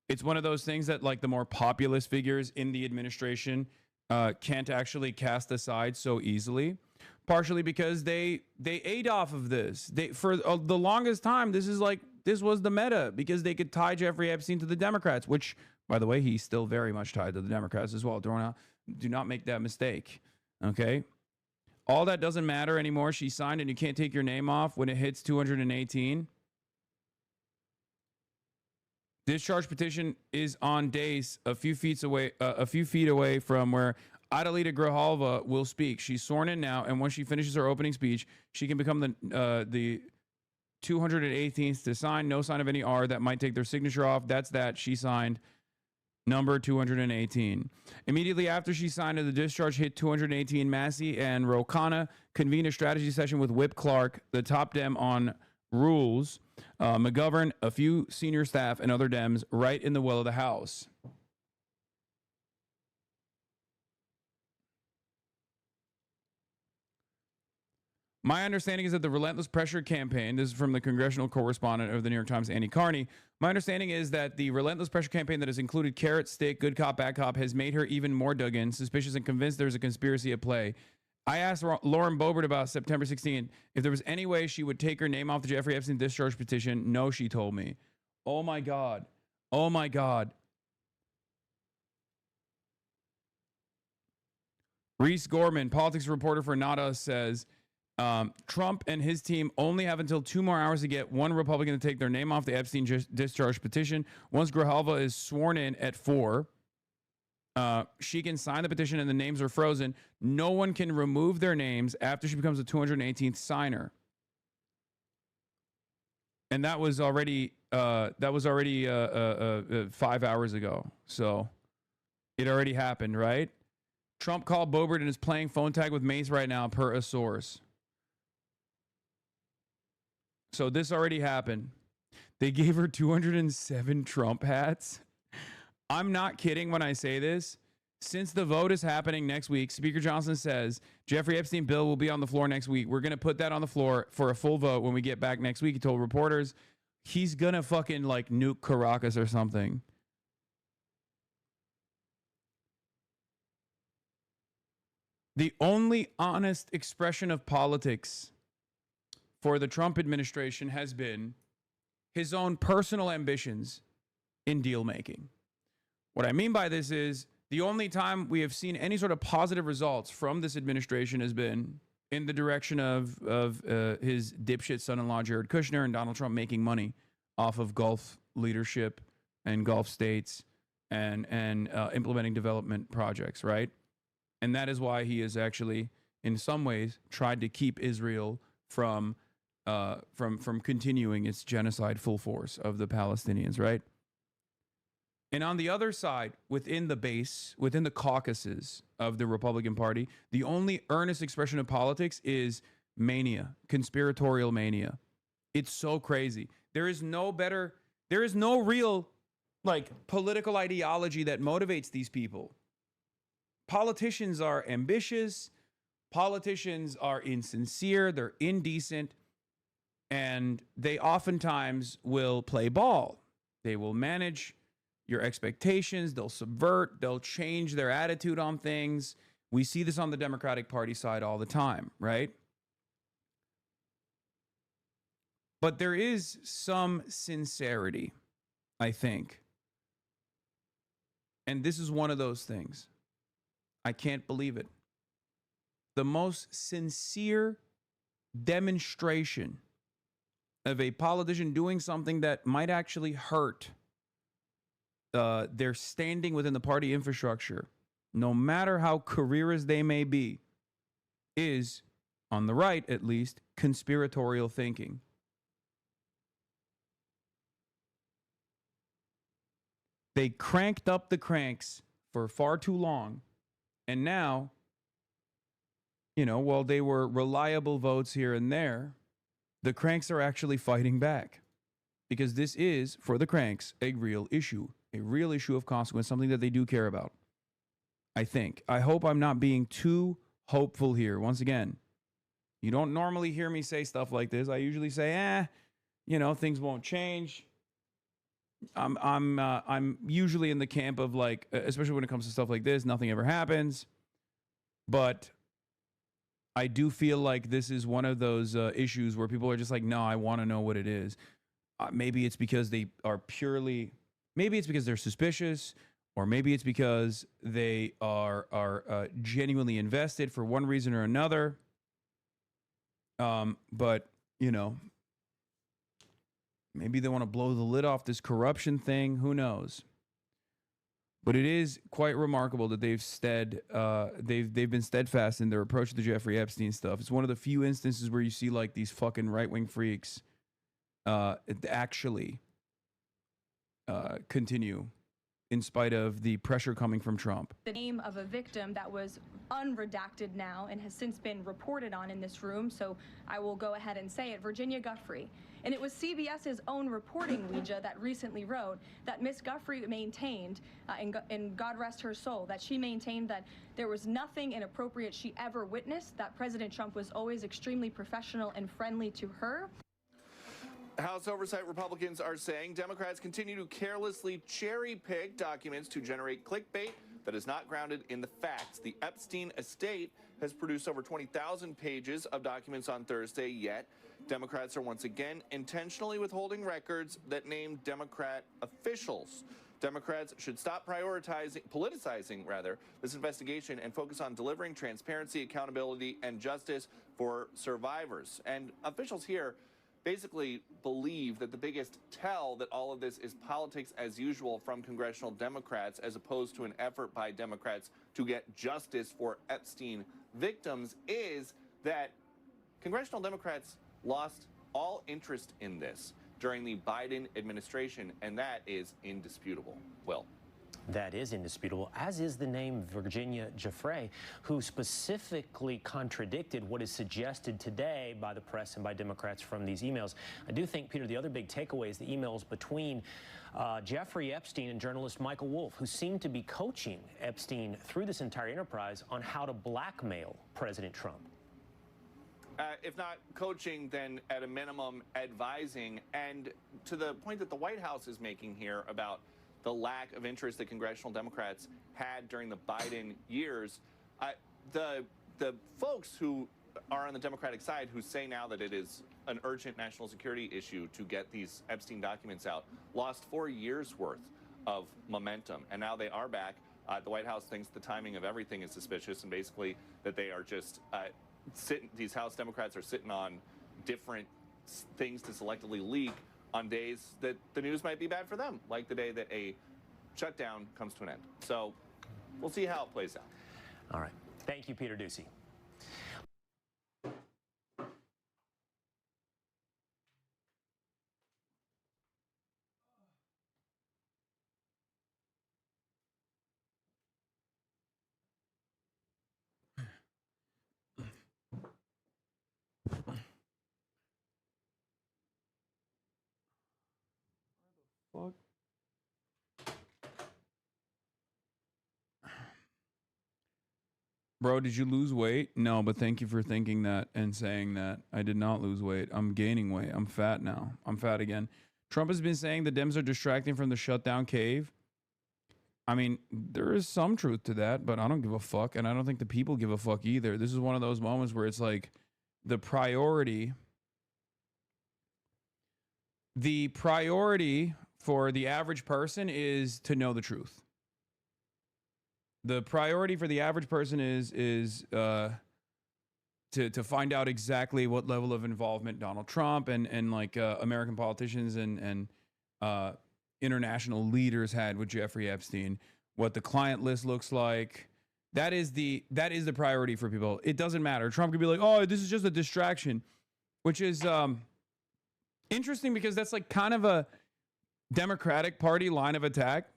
It's one of those things that, like, the more populist figures in the administration can't actually cast aside so easily, partially because they ate off of this. For the longest time, this was the meta, because they could tie Jeffrey Epstein to the Democrats, which, by the way, he's still very much tied to the Democrats as well. Do not make that mistake, okay? All that doesn't matter anymore. She signed, and you can't take your name off when it hits 218. Discharge petition is on days a few feet away from where Adelita Grijalva will speak. She's sworn in now, and once she finishes her opening speech, she can become the 218th to sign. No sign of any R that might take their signature off. That's that. She signed number 218. Immediately after she signed, the discharge hit 218. Massey and Ro Khanna convened a strategy session with Whip Clark, the top Dem on rules, McGovern, a few senior staff, and other Dems right in the well of the House. My understanding is that the relentless pressure campaign, this is from the congressional correspondent of the New York Times, Annie Carney. My understanding is that the relentless pressure campaign that has included carrot, stick, good cop, bad cop, has made her even more dug in, suspicious, and convinced there's a conspiracy at play. I asked Lauren Boebert about September 16th if there was any way she would take her name off the Jeffrey Epstein discharge petition. No, she told me. Oh my God. Oh my God. Reese Gorman, politics reporter for Not Us, says Trump and his team only have until 2 more hours to get one Republican to take their name off the Epstein discharge petition. Once Grijalva is sworn in at 4, she can sign the petition and the names are frozen. No one can remove their names after she becomes the 218th signer. And that was already 5 hours ago. So it already happened, right? Trump called Boebert and is playing phone tag with Mace right now, per a source. So this already happened. They gave her 207 Trump hats. I'm not kidding when I say this. Since the vote is happening next week, Speaker Johnson says Jeffrey Epstein bill will be on the floor next week. We're going to put that on the floor for a full vote when we get back next week. He told reporters he's going to fucking like nuke Caracas or something. The only honest expression of politics for the Trump administration has been his own personal ambitions in deal making. What I mean by this is the only time we have seen any sort of positive results from this administration has been in the direction of his dipshit son-in-law Jared Kushner and Donald Trump making money off of Gulf leadership and Gulf states and implementing development projects, right? And that is why he has actually, in some ways, tried to keep Israel from continuing its genocide full force of the Palestinians, right? And on the other side, within the base, within the caucuses of the Republican Party, the only earnest expression of politics is mania, conspiratorial mania. It's so crazy. There is no real, like, political ideology that motivates these people. Politicians are ambitious. Politicians are insincere. They're indecent. And they oftentimes will play ball. They will manage your expectations. They'll subvert. They'll change their attitude on things. We see this on the Democratic Party side all the time, right? But there is some sincerity, I think. And this is one of those things. I can't believe it. The most sincere demonstration of a politician doing something that might actually hurt their standing within the party infrastructure, no matter how careerist they may be, is, on the right at least, conspiratorial thinking. They cranked up the cranks for far too long. And now, while they were reliable votes here and there, the cranks are actually fighting back. Because this is, for the cranks, a real issue of consequence, something that they do care about. I think. I hope I'm not being too hopeful here. Once again, you don't normally hear me say stuff like this. I usually say, things won't change. I'm usually in the camp of, like, especially when it comes to stuff like this, nothing ever happens. But I do feel like this is one of those issues where people are just like, no, I want to know what it is. Maybe it's because they are maybe it's because they're suspicious, or maybe it's because they are genuinely invested for one reason or another. But, maybe they want to blow the lid off this corruption thing. Who knows? But it is quite remarkable that they've been steadfast in their approach to the Jeffrey Epstein stuff. It's one of the few instances where you see, like, these fucking right-wing freaks actually continue in spite of the pressure coming from Trump. The name of a victim that was unredacted now and has since been reported on in this room, so I will go ahead and say it, Virginia Giuffre. And it was CBS's own reporting, Ouija, that recently wrote that Miss Giuffre maintained, and God rest her soul, that she maintained that there was nothing inappropriate she ever witnessed, that President Trump was always extremely professional and friendly to her. House Oversight Republicans are saying Democrats continue to carelessly cherry-pick documents to generate clickbait, that is not grounded in the facts. The Epstein estate has produced over 20,000 pages of documents on Thursday, yet Democrats are once again intentionally withholding records that name Democrat officials. Democrats should stop politicizing this investigation and focus on delivering transparency, accountability, and justice for survivors. And officials here basically believe that the biggest tell that all of this is politics as usual from congressional Democrats, as opposed to an effort by Democrats to get justice for Epstein victims, is that congressional Democrats lost all interest in this during the Biden administration, and that is indisputable. Will. That is indisputable, as is the name Virginia Giuffre, who specifically contradicted what is suggested today by the press and by Democrats from these emails. I do think, Peter, the other big takeaway is the emails between Jeffrey Epstein and journalist Michael Wolff, who seemed to be coaching Epstein through this entire enterprise on how to blackmail President Trump. If not coaching, then at a minimum advising. And to the point that the White House is making here about the lack of interest that congressional Democrats had during the Biden years, the folks who are on the Democratic side who say now that it is an urgent national security issue to get these Epstein documents out lost 4 years worth of momentum. And now they are back. The White House thinks the timing of everything is suspicious, and basically that they are just these House Democrats are sitting on different things to selectively leak on days that the news might be bad for them, like the day that a shutdown comes to an end. So we'll see how it plays out. All right. Thank you, Peter Ducey. Fuck. Bro, did you lose weight? No, but thank you for thinking that and saying that. I did not lose weight. I'm gaining weight. I'm fat now. I'm fat again. Trump has been saying the Dems are distracting from the shutdown cave. I mean, there is some truth to that, but I don't give a fuck, and I don't think the people give a fuck either. This is one of those moments where it's like the priority for the average person is to know the truth. The priority for the average person is to find out exactly what level of involvement Donald Trump and like American politicians and international leaders had with Jeffrey Epstein, what the client list looks like. That is the priority for people. It doesn't matter. Trump could be like, oh, this is just a distraction, which is interesting because that's like kind of a Democratic Party line of attack.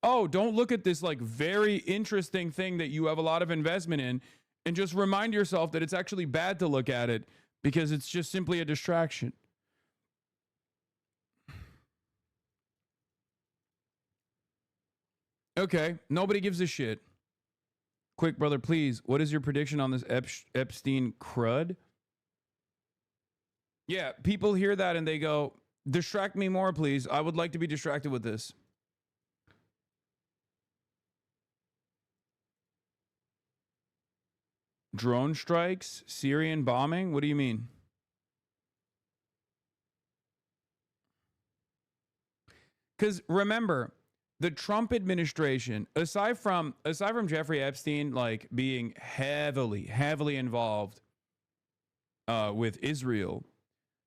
Oh, don't look at this like very interesting thing that you have a lot of investment in and just remind yourself that it's actually bad to look at it because it's just simply a distraction. Okay, nobody gives a shit. Quick, brother, please, what is your prediction on this Epstein crud? Yeah, people hear that and they go, distract me more, please. I would like to be distracted with this. Drone strikes, Syrian bombing. What do you mean? Because remember, the Trump administration, aside from Jeffrey Epstein, like being heavily involved with Israel,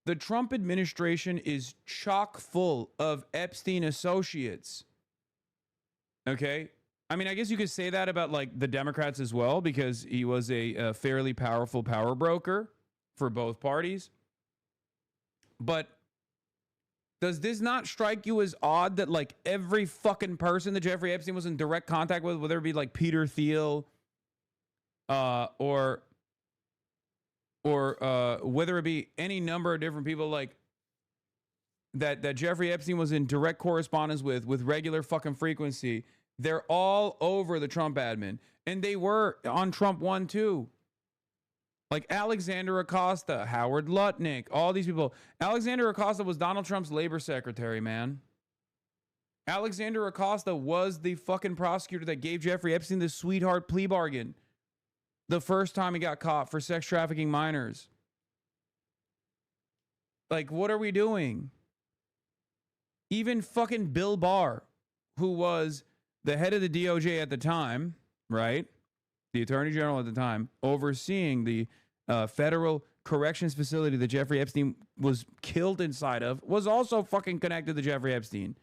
the Trump administration is chock full of Epstein associates. Okay? I mean, I guess you could say that about like the Democrats as well, because he was a fairly powerful power broker for both parties. But does this not strike you as odd that like every fucking person that Jeffrey Epstein was in direct contact with, whether it be like Peter Thiel, or whether it be any number of different people like that Jeffrey Epstein was in direct correspondence with regular fucking frequency, they're all over the Trump admin. And they were on Trump 1 too. Like Alexander Acosta, Howard Lutnick, all these people. Alexander Acosta was Donald Trump's labor secretary, man. Alexander Acosta was the fucking prosecutor that gave Jeffrey Epstein the sweetheart plea bargain the first time he got caught for sex trafficking minors. Like, what are we doing? Even fucking Bill Barr, who was the head of the DOJ at the time, right? The attorney general at the time, overseeing the federal corrections facility that Jeffrey Epstein was killed inside of, was also fucking connected to Jeffrey Epstein.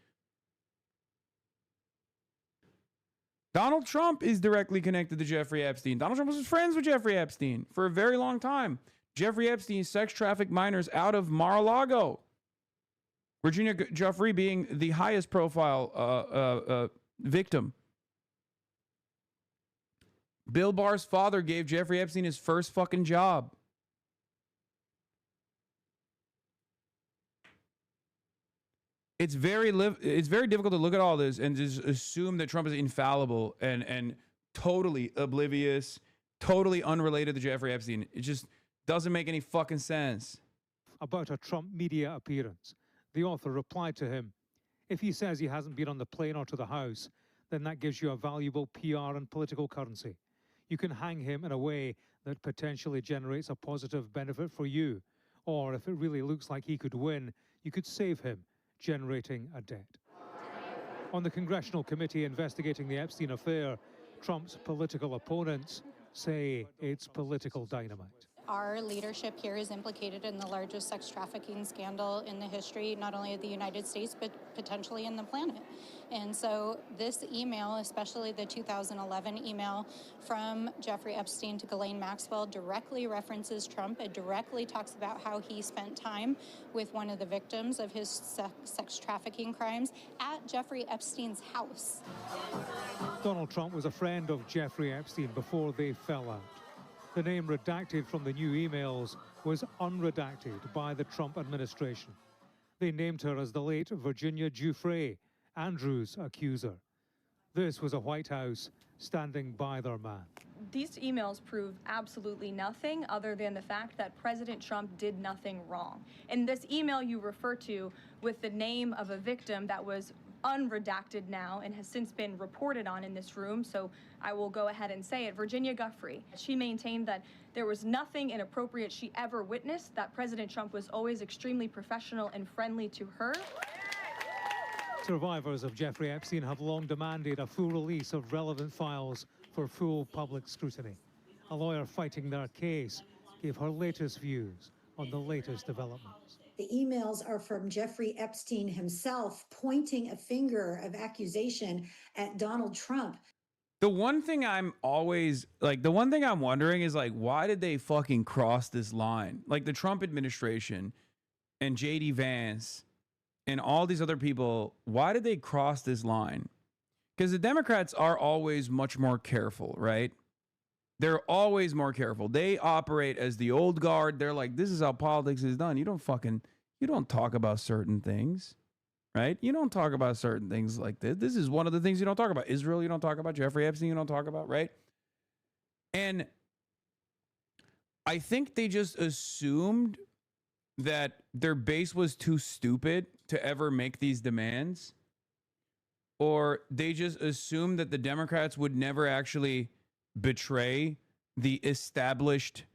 Donald Trump is directly connected to Jeffrey Epstein. Donald Trump was friends with Jeffrey Epstein for a very long time. Jeffrey Epstein sex trafficked minors out of Mar-a-Lago. Virginia Giuffre being the highest profile victim. Bill Barr's father gave Jeffrey Epstein his first fucking job. It's very difficult to look at all this and just assume that Trump is infallible and totally oblivious, totally unrelated to Jeffrey Epstein. It just doesn't make any fucking sense. About a Trump media appearance, the author replied to him, "If he says he hasn't been on the plane or to the House, then that gives you a valuable PR and political currency. You can hang him in a way that potentially generates a positive benefit for you. Or if it really looks like he could win, you could save him, generating a debt." On the congressional committee investigating the Epstein affair, Trump's political opponents say it's political dynamite. Our leadership here is implicated in the largest sex trafficking scandal in the history, not only of the United States, but potentially in the planet. And so this email, especially the 2011 email from Jeffrey Epstein to Ghislaine Maxwell, directly references Trump. It directly talks about how he spent time with one of the victims of his sex trafficking crimes at Jeffrey Epstein's house. Donald Trump was a friend of Jeffrey Epstein before they fell out. The name redacted from the new emails was unredacted by the Trump administration. They named her as the late Virginia Giuffre, Andrew's accuser. This was a White House standing by their man. These emails prove absolutely nothing other than the fact that President Trump did nothing wrong. And this email you refer to with the name of a victim that was unredacted now and has since been reported on in this room, so I will go ahead and say it, Virginia Giuffre. She maintained that there was nothing inappropriate she ever witnessed, that President Trump was always extremely professional and friendly to her. Survivors of Jeffrey Epstein have long demanded a full release of relevant files for full public scrutiny. A lawyer fighting their case gave her latest views on the latest developments. The emails are from Jeffrey Epstein himself, pointing a finger of accusation at Donald Trump. The one thing I'm wondering is, like, why did they fucking cross this line? Like, the Trump administration and JD Vance and all these other people, why did they cross this line? Because the Democrats are always much more careful, right? They're always more careful. They operate as the old guard. They're like, this is how politics is done. You don't talk about certain things, right? You don't talk about certain things like this. This is one of the things you don't talk about. Israel, you don't talk about. Jeffrey Epstein, you don't talk about, right? And I think they just assumed that their base was too stupid to ever make these demands, or they just assumed that the Democrats would never actually betray the established,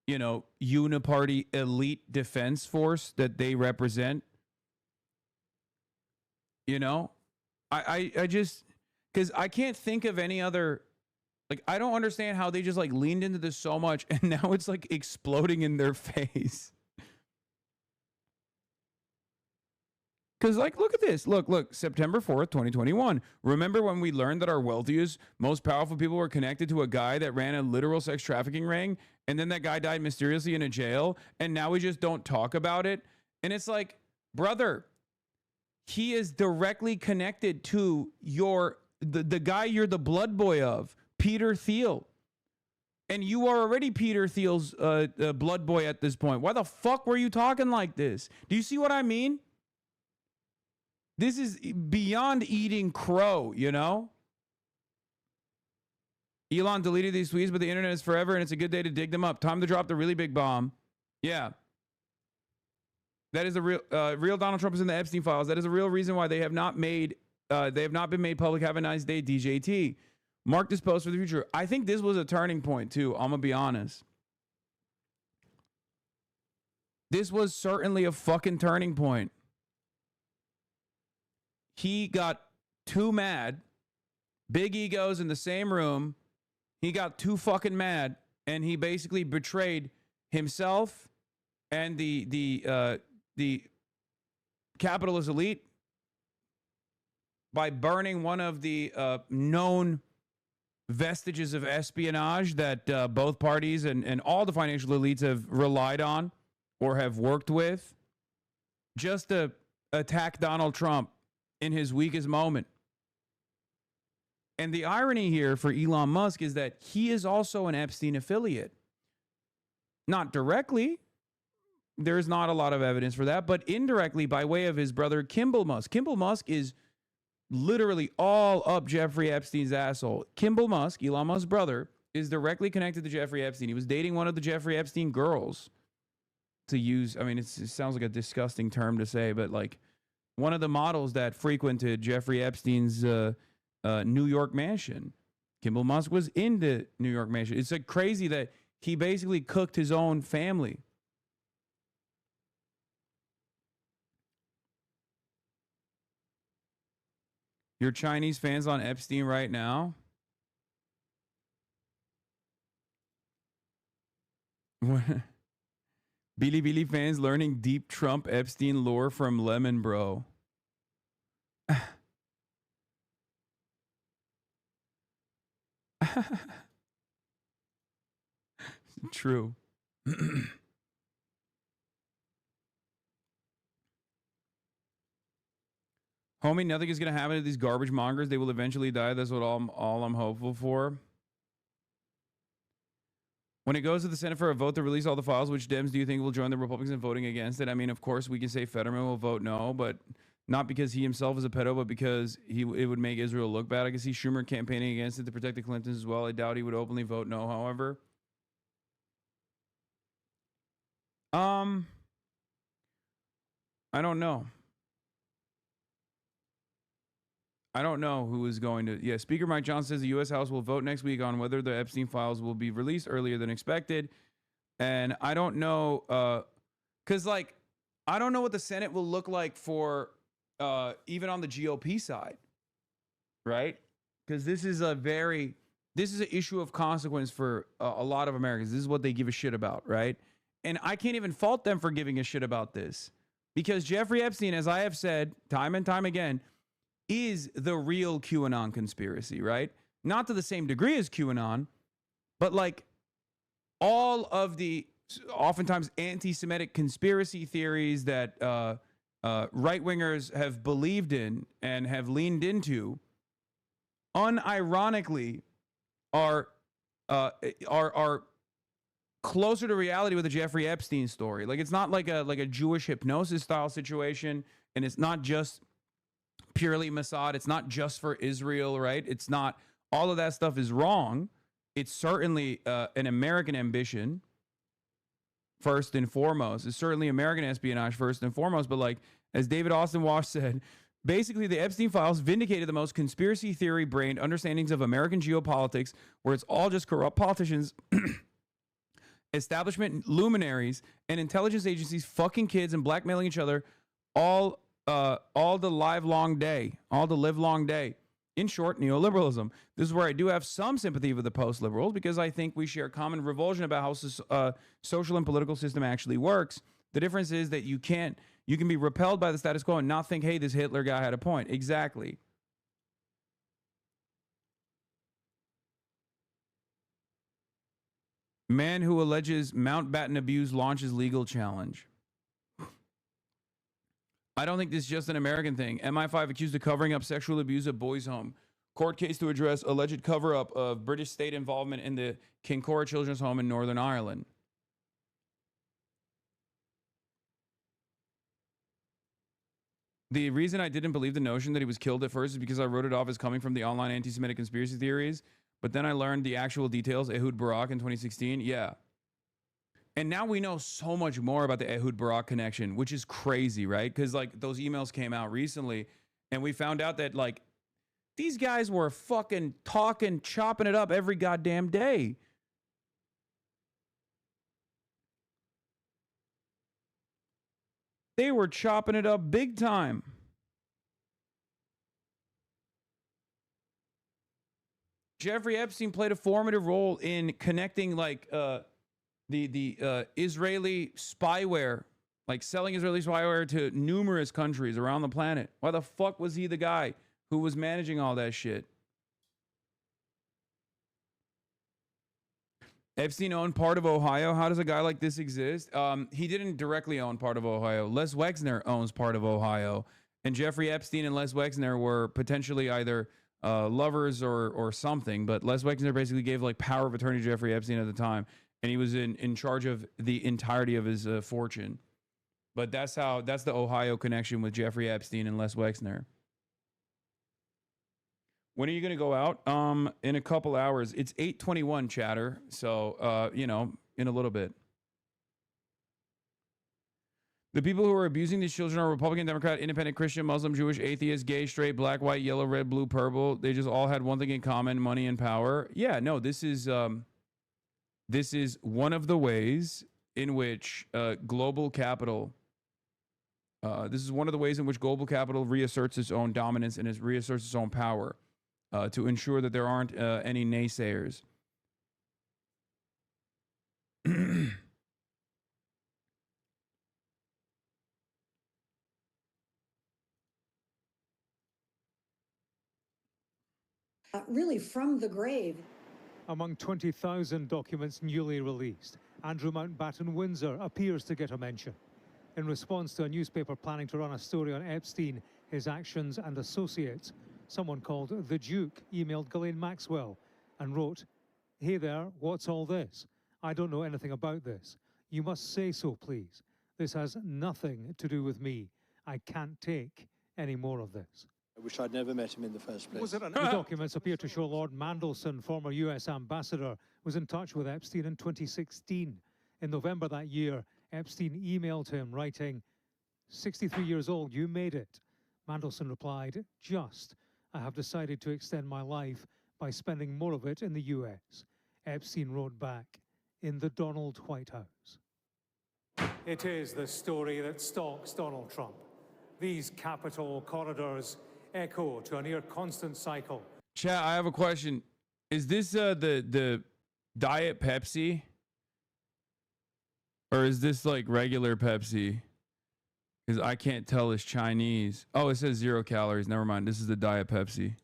uniparty elite defense force that they represent. I just, because I can't think of any other, like, I don't understand how they just like leaned into this so much and now it's like exploding in their face. Because, like, look at this. Look, September 4th, 2021. Remember when we learned that our wealthiest, most powerful people were connected to a guy that ran a literal sex trafficking ring, and then that guy died mysteriously in a jail, and now we just don't talk about it? And it's like, brother, he is directly connected to the guy you're the blood boy of, Peter Thiel. And you are already Peter Thiel's blood boy at this point. Why the fuck were you talking like this? Do you see what I mean? This is beyond eating crow, Elon deleted these tweets, but the internet is forever, and it's a good day to dig them up. Time to drop the really big bomb. Yeah. That is a real Donald Trump is in the Epstein files. That is a real reason why they have not made They have not been made public. Have a nice day, DJT. Mark this post for the future. I think this was a turning point, too. I'm going to be honest. This was certainly a fucking turning point. He got too mad. Big egos in the same room. He got too fucking mad, and he basically betrayed himself and the capitalist elite by burning one of the known vestiges of espionage that both parties and all the financial elites have relied on or have worked with, just to attack Donald Trump in his weakest moment. And the irony here for Elon Musk is that he is also an Epstein affiliate. Not directly. There's not a lot of evidence for that, but indirectly by way of his brother, Kimball Musk. Kimball Musk is literally all up Jeffrey Epstein's asshole. Kimball Musk, Elon Musk's brother, is directly connected to Jeffrey Epstein. He was dating one of the Jeffrey Epstein girls, to use, I mean, it sounds like a disgusting term to say, but like one of the models that frequented Jeffrey Epstein's New York mansion. Kimball Musk was in the New York mansion. It's like crazy that he basically cooked his own family. Your Chinese fans on Epstein right now? Bilibili fans learning deep Trump Epstein lore from Lemon Bro. True. Homie, nothing is going to happen to these garbage mongers. They will eventually die. That's what all I'm hopeful for. When it goes to the Senate for a vote to release all the files, which Dems do you think will join the Republicans in voting against it? I mean, of course, we can say Fetterman will vote no, but not because he himself is a pedo, but because it would make Israel look bad. I can see Schumer campaigning against it to protect the Clintons as well. I doubt he would openly vote no, however. I don't know. I don't know who is going to. Yeah, Speaker Mike Johnson says the U.S. House will vote next week on whether the Epstein files will be released earlier than expected. And I don't know, because, like, I don't know what the Senate will look like for even on the GOP side, right? Because this is an issue of consequence for a lot of Americans. This is what they give a shit about, right? And I can't even fault them for giving a shit about this. Because Jeffrey Epstein, as I have said time and time again, is the real QAnon conspiracy, right? Not to the same degree as QAnon, but like all of the oftentimes anti-Semitic conspiracy theories that right-wingers have believed in and have leaned into, unironically, are closer to reality with the Jeffrey Epstein story. Like, it's not like a Jewish hypnosis style situation, and it's not just purely Mossad. It's not just for Israel, right? It's not, all of that stuff is wrong. It's certainly an American ambition, first and foremost. It's certainly American espionage, first and foremost. But like, as David Austin Walsh said, basically the Epstein files vindicated the most conspiracy theory-brained understandings of American geopolitics, where it's all just corrupt politicians, establishment luminaries, and intelligence agencies fucking kids and blackmailing each other all the live long day. In short, neoliberalism. This is where I do have some sympathy with the post-liberals, because I think we share common revulsion about how social and political system actually works. The difference is that you can be repelled by the status quo and not think, hey, this Hitler guy had a point. Exactly. Man who alleges Mountbatten abuse launches legal challenge. I don't think this is just an American thing. MI5 accused of covering up sexual abuse at boys' home. Court case to address alleged cover-up of British state involvement in the Kincora Children's Home in Northern Ireland. The reason I didn't believe the notion that he was killed at first is because I wrote it off as coming from the online anti-Semitic conspiracy theories. But then I learned the actual details. Ehud Barak in 2016. Yeah. And now we know so much more about the Ehud Barak connection, which is crazy, right? Because like those emails came out recently, And we found out that, like, these guys were fucking talking, chopping it up every goddamn day. They were chopping it up big time. Jeffrey Epstein played a formative role in connecting, like, the Israeli spyware, like selling Israeli spyware to numerous countries around the planet. Why the fuck was he the guy who was managing all that shit? Epstein owned part of Ohio. How does a guy like this exist? He didn't directly own part of Ohio. Les Wexner owns part of Ohio. And Jeffrey Epstein and Les Wexner were potentially either lovers or something. But Les Wexner basically gave, like, power of attorney to Jeffrey Epstein at the time. And he was in charge of the entirety of his fortune. But that's the Ohio connection with Jeffrey Epstein and Les Wexner. When are you going to go out? In a couple hours. It's 8:21, chatter. So, you know, in a little bit. The people who are abusing these children are Republican, Democrat, Independent, Christian, Muslim, Jewish, atheist, gay, straight, black, white, yellow, red, blue, purple. They just all had one thing in common: money and power. Yeah, no, this is one of the ways in which global capital. This is one of the ways in which global capital reasserts its own dominance and reasserts its own power. To ensure that there aren't any naysayers. Really from the grave. Among 20,000 documents newly released, Andrew Mountbatten Windsor appears to get a mention. In response to a newspaper planning to run a story on Epstein, his actions and associates, someone called The Duke emailed Ghislaine Maxwell and wrote, "Hey there, what's all this? I don't know anything about this. You must say so, please. This has nothing to do with me. I can't take any more of this." I wish I'd never met him in the first place. The documents appear to show Lord Mandelson, former US ambassador, was in touch with Epstein in 2016. In November that year, Epstein emailed him writing, "63 years old, you made it." Mandelson replied, "Just. I have decided to extend my life by spending more of it in the US." Epstein wrote back, "In the Donald White House." It is the story that stalks Donald Trump. These capital corridors echo to a near constant cycle. Chat, I have a question. Is this the Diet Pepsi? Or is this like regular Pepsi? Because I can't tell it's Chinese. Oh, it says 0 calories. Never mind. This is the Diet Pepsi.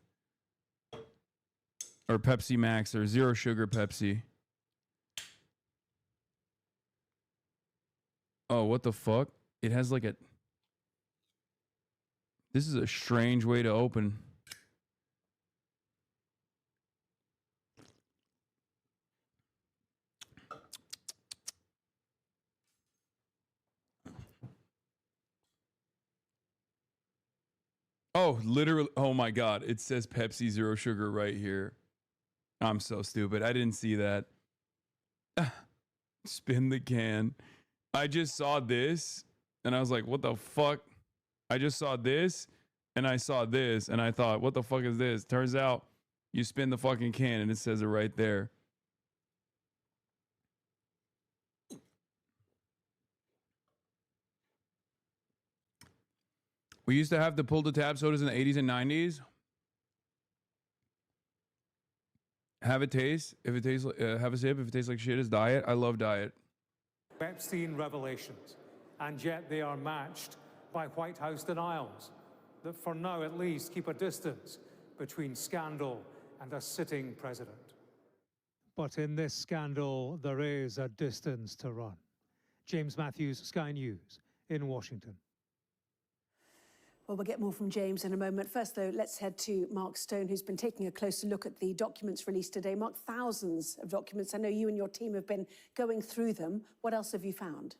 Or Pepsi Max or 0 sugar Pepsi. Oh, what the fuck? It has like a... This is a strange way to open. Oh, literally. Oh my God. It says Pepsi 0 sugar right here. I'm so stupid. I didn't see that. Spin the can. I just saw this and I was like, what the fuck? I just saw this and I saw this and I thought, what the fuck is this? Turns out you spin the fucking can and it says it right there. We used to have the pull the tab sodas in the 80s and 90s. Have a taste. If it tastes, have a sip. If it tastes like shit, it's Diet. I love Diet. Epstein revelations, and yet they are matched by White House denials that, for now at least, keep a distance between scandal and a sitting president. But in this scandal, there is a distance to run. James Matthews, Sky News, in Washington. Well, we'll get more from James in a moment. First, though, let's head to Mark Stone, who's been taking a closer look at the documents released today. Mark, thousands of documents. I know you and your team have been going through them. What else have you found?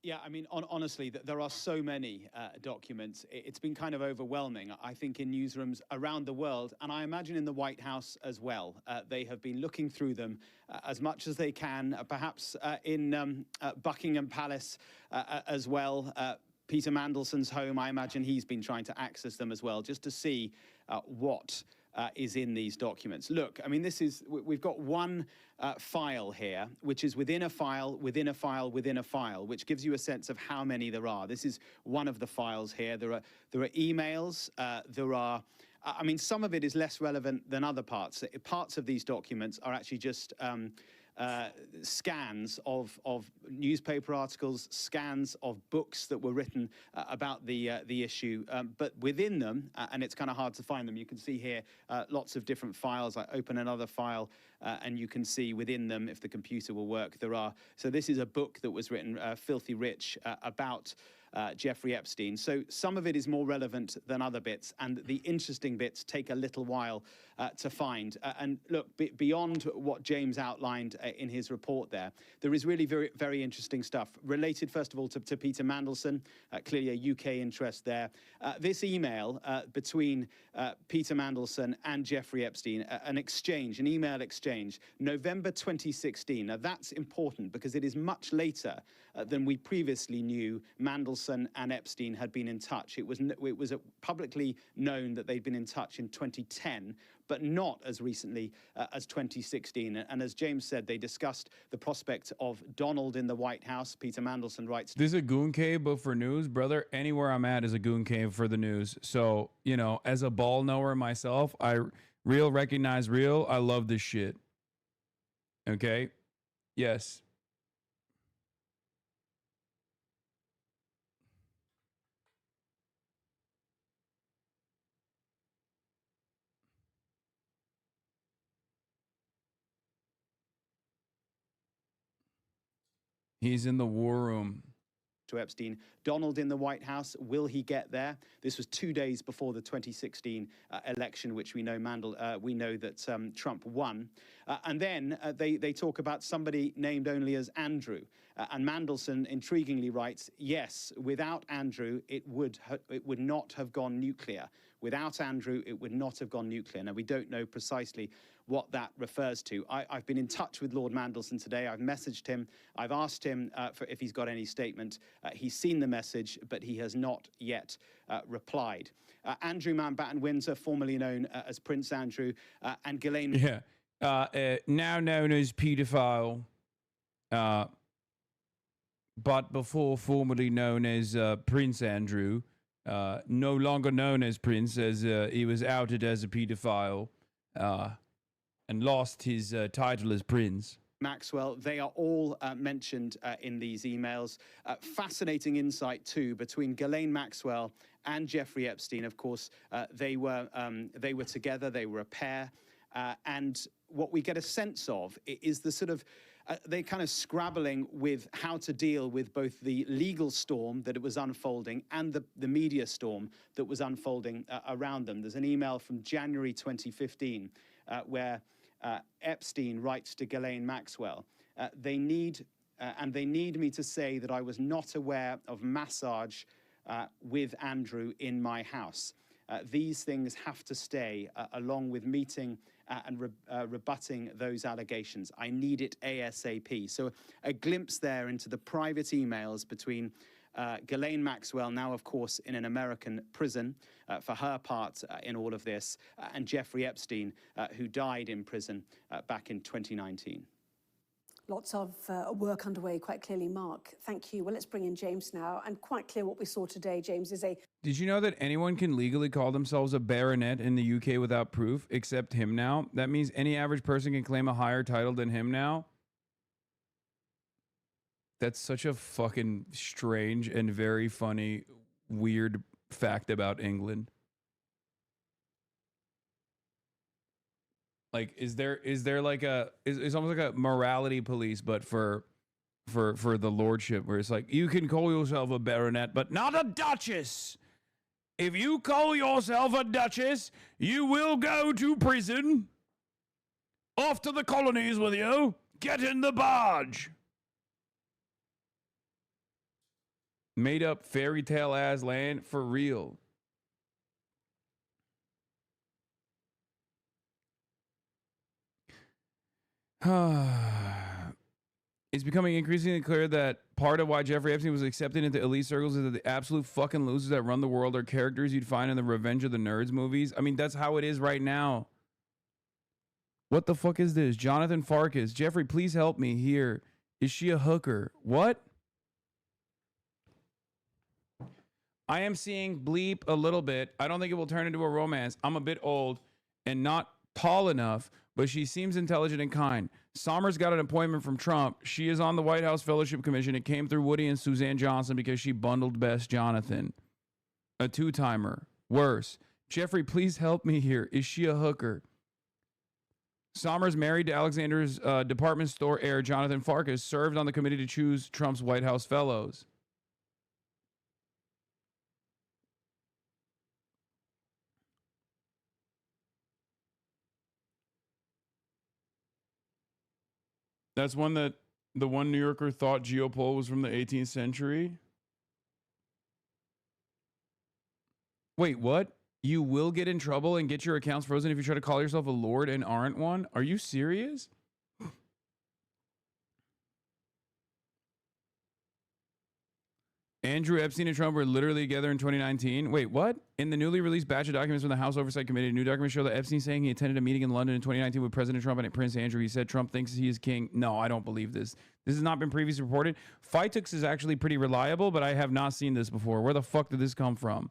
Yeah, I mean, honestly, there are so many documents. It's been kind of overwhelming, I think, in newsrooms around the world, and I imagine in the White House as well. They have been looking through them as much as they can, perhaps in Buckingham Palace as well. Peter Mandelson's home. I imagine he's been trying to access them as well, just to see what is in these documents. Look, I mean, we've got one file here, which is within a file, within a file, within a file, which gives you a sense of how many there are. This is one of the files here. There are emails. There are, I mean, some of it is less relevant than other parts. Parts of these documents are actually just scans of newspaper articles, scans of books that were written about the issue. But within them, and it's kind of hard to find them, you can see here lots of different files. I open another file and you can see within them, if the computer will work, there are. So this is a book that was written, Filthy Rich, about Jeffrey Epstein. So some of it is more relevant than other bits, and the interesting bits take a little while to find. And look, beyond what James outlined in his report there is really very, very interesting stuff related, first of all, to Peter Mandelson, clearly a UK interest there. This email between Peter Mandelson and Jeffrey Epstein, an email exchange, November 2016. Now that's important because it is much later than we previously knew Mandelson and Epstein had been in touch. It was publicly known that they'd been in touch in 2010, but not as recently as 2016. And as James said, they discussed the prospect of Donald in the White House. Peter Mandelson writes, "This is a goon cave, but for news, brother. Anywhere I'm at is a goon cave for the news." So, you know, as a ball knower myself, real recognize real. I love this shit. Okay? Yes. He's in the war room. To Epstein, Donald in the White House, will he get there? This was 2 days before the 2016 election, which we know that Trump won. And then they talk about somebody named only as Andrew. And Mandelson intriguingly writes, yes, without Andrew, it would not have gone nuclear. Without Andrew, it would not have gone nuclear. Now, we don't know precisely what that refers to. I've been in touch with Lord Mandelson today. I've messaged him. I've asked him if he's got any statement. He's seen the message, but he has not yet replied. Andrew Mountbatten Windsor, formerly known as Prince Andrew, and Ghislaine... Yeah, now known as paedophile, but before formerly known as Prince Andrew, no longer known as Prince, as he was outed as a paedophile, and lost his title as Prince. Maxwell, they are all mentioned in these emails. Fascinating insight, too, between Ghislaine Maxwell and Jeffrey Epstein. Of course, they were together, they were a pair. And what we get a sense of is the sort of, they're kind of scrabbling with how to deal with both the legal storm that it was unfolding and the media storm that was unfolding around them. There's an email from January 2015 where Epstein writes to Ghislaine Maxwell, they need me to say that I was not aware of massage with Andrew in my house. These things have to stay, along with meeting and rebutting those allegations. I need it ASAP. So a glimpse there into the private emails between Ghislaine Maxwell, now, of course, in an American prison for her part in all of this, and Jeffrey Epstein, who died in prison back in 2019. Lots of work underway, quite clearly, Mark. Thank you. Well, let's bring in James now. And quite clear what we saw today, James, is a... Did you know that anyone can legally call themselves a baronet in the UK without proof, except him now? That means any average person can claim a higher title than him now? That's such a fucking strange and very funny, weird fact about England. Like, is there like it's almost like a morality police, but for the lordship, where it's like, you can call yourself a baronet, but not a duchess. If you call yourself a duchess, you will go to prison. Off to the colonies with you. Get in the barge. Made up fairy tale ass land for real. It's becoming increasingly clear that part of why Jeffrey Epstein was accepted into elite circles is that the absolute fucking losers that run the world are characters you'd find in the Revenge of the Nerds movies. I mean, that's how it is right now. What the fuck is this? Jonathan Farkas. Jeffrey, please help me here. Is she a hooker? What? I am seeing bleep a little bit. I don't think it will turn into a romance. I'm a bit old and not tall enough, but she seems intelligent and kind. Somers got an appointment from Trump. She is on the White House Fellowship Commission. It came through Woody and Suzanne Johnson because she bundled Best Jonathan. A two-timer. Worse. Jeffrey, please help me here. Is she a hooker? Somers, married to Alexander's department store heir, Jonathan Farkas, served on the committee to choose Trump's White House fellows. That's one that the one New Yorker thought Geopol was from the 18th century. Wait, what? You will get in trouble and get your accounts frozen if you try to call yourself a lord and aren't one? Are you serious? Andrew Epstein and Trump were literally together in 2019. Wait, what? In the newly released batch of documents from the House Oversight Committee, new documents show that Epstein saying he attended a meeting in London in 2019 with President Trump and Prince Andrew. He said Trump thinks he is king. No, I don't believe this. This has not been previously reported. Phytux is actually pretty reliable, but I have not seen this before. Where the fuck did this come from?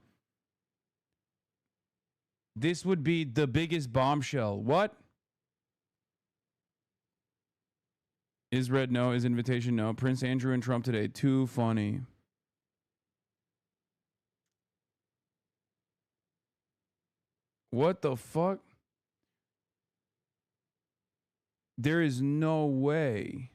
This would be the biggest bombshell. What? Is red no? Is invitation no? Prince Andrew and Trump today. Too funny. What the fuck? There is no way.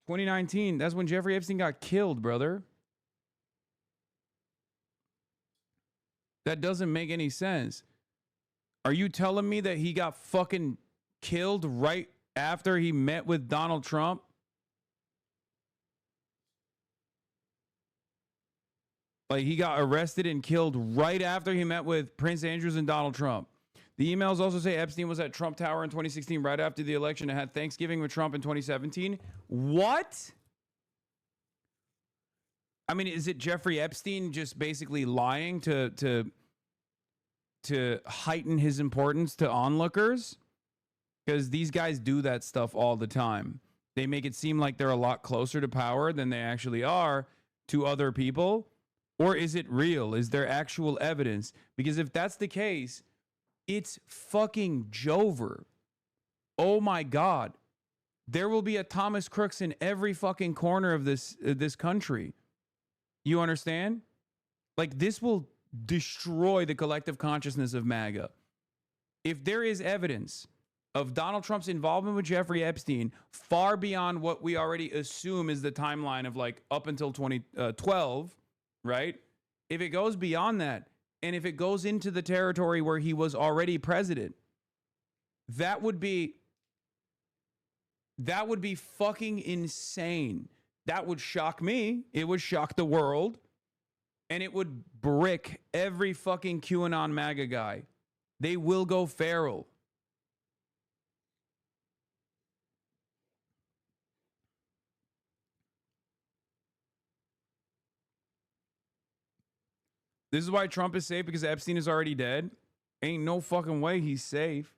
2019, that's when Jeffrey Epstein got killed, brother. That doesn't make any sense. Are you telling me that he got fucking killed right after he met with Donald Trump? Like, he got arrested and killed right after he met with Prince Andrews and Donald Trump. The emails also say Epstein was at Trump Tower in 2016, right after the election, and had Thanksgiving with Trump in 2017. What? I mean, is it Jeffrey Epstein just basically lying to heighten his importance to onlookers? Because these guys do that stuff all the time. They make it seem like they're a lot closer to power than they actually are to other people. Or is it real? Is there actual evidence? Because if that's the case, it's fucking Jover. Oh my God. There will be a Thomas Crooks in every fucking corner of this country. You understand? Like, this will destroy the collective consciousness of MAGA. If there is evidence of Donald Trump's involvement with Jeffrey Epstein far beyond what we already assume is the timeline of like up until 2012, right? If it goes beyond that, and if it goes into the territory where he was already president, that would be fucking insane. That would shock me. It would shock the world. And it would brick every fucking QAnon MAGA guy. They will go feral. This is why Trump is safe, because Epstein is already dead. Ain't no fucking way he's safe.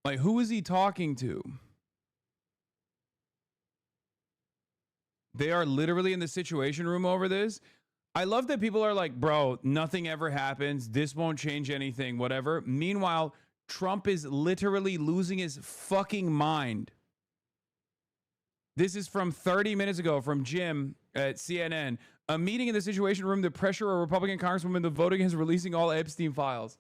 Like, who is he talking to? They are literally in the Situation Room over this. I love that people are like, bro, nothing ever happens. This won't change anything, whatever. Meanwhile, Trump is literally losing his fucking mind. This is from 30 minutes ago from Jim at CNN. A meeting in the Situation Room to pressure a Republican congresswoman to vote against releasing all Epstein files.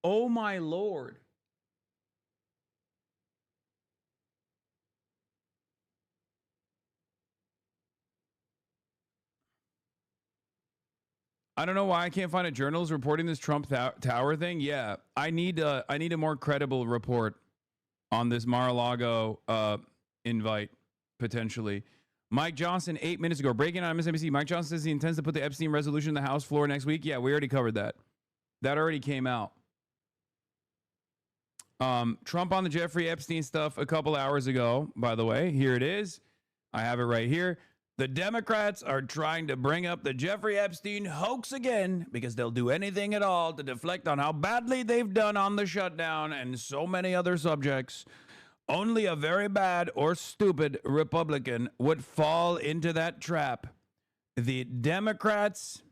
Oh my Lord. I don't know why I can't find a journalist reporting this Trump Tower thing. Yeah, I need a more credible report on this Mar-a-Lago invite, potentially. Mike Johnson, 8 minutes ago, breaking on MSNBC. Mike Johnson says he intends to put the Epstein resolution in the House floor next week. Yeah, we already covered that. That already came out. Trump on the Jeffrey Epstein stuff a couple hours ago, by the way. Here it is. I have it right here. The Democrats are trying to bring up the Jeffrey Epstein hoax again because they'll do anything at all to deflect on how badly they've done on the shutdown and so many other subjects. Only a very bad or stupid Republican would fall into that trap. The Democrats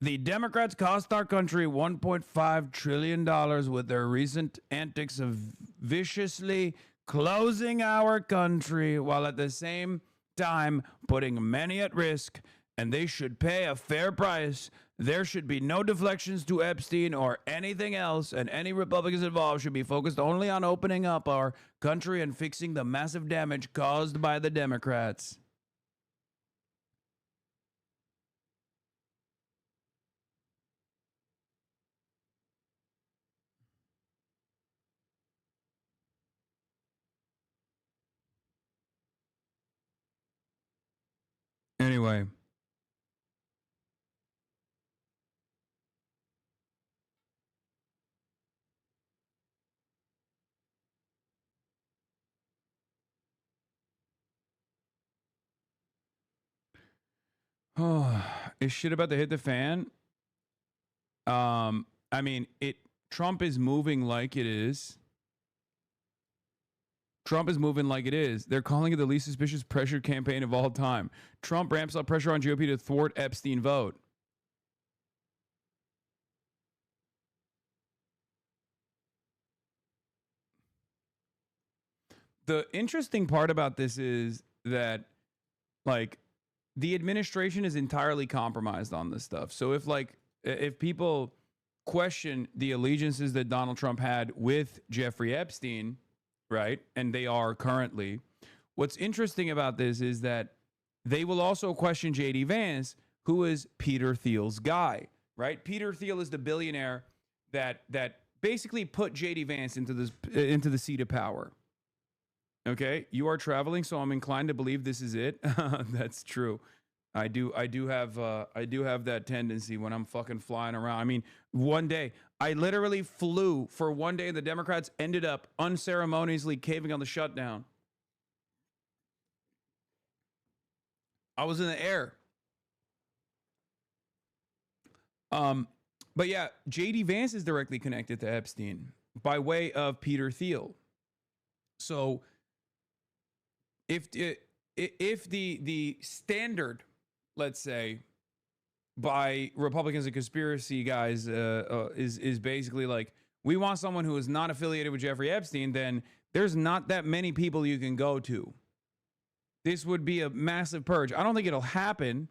cost our country $1.5 trillion with their recent antics of viciously closing our country while at the same time putting many at risk, and they should pay a fair price. There should be no deflections to Epstein or anything else, and any Republicans involved should be focused only on opening up our country and fixing the massive damage caused by the Democrats. Anyway. Oh, is shit about to hit the fan? I mean, Trump is moving like it is. Trump is moving like it is. They're calling it the least suspicious pressure campaign of all time. Trump ramps up pressure on GOP to thwart Epstein vote. The interesting part about this is that, like, the administration is entirely compromised on this stuff. So if people question the allegiances that Donald Trump had with Jeffrey Epstein, right, and they are currently, what's interesting about this is that they will also question J.D. Vance, who is Peter Thiel's guy, right? Peter Thiel is the billionaire that basically put J.D. Vance into the seat of power. Okay, you are traveling, so I'm inclined to believe this is it. That's true. I do have that tendency when I'm fucking flying around. I mean, one day I literally flew for one day. The Democrats ended up unceremoniously caving on the shutdown. I was in the air. But yeah, J.D. Vance is directly connected to Epstein by way of Peter Thiel. So if the standard, let's say, by Republicans and conspiracy guys is basically like, we want someone who is not affiliated with Jeffrey Epstein, then there's not that many people you can go to. This would be a massive purge. I don't think it'll happen,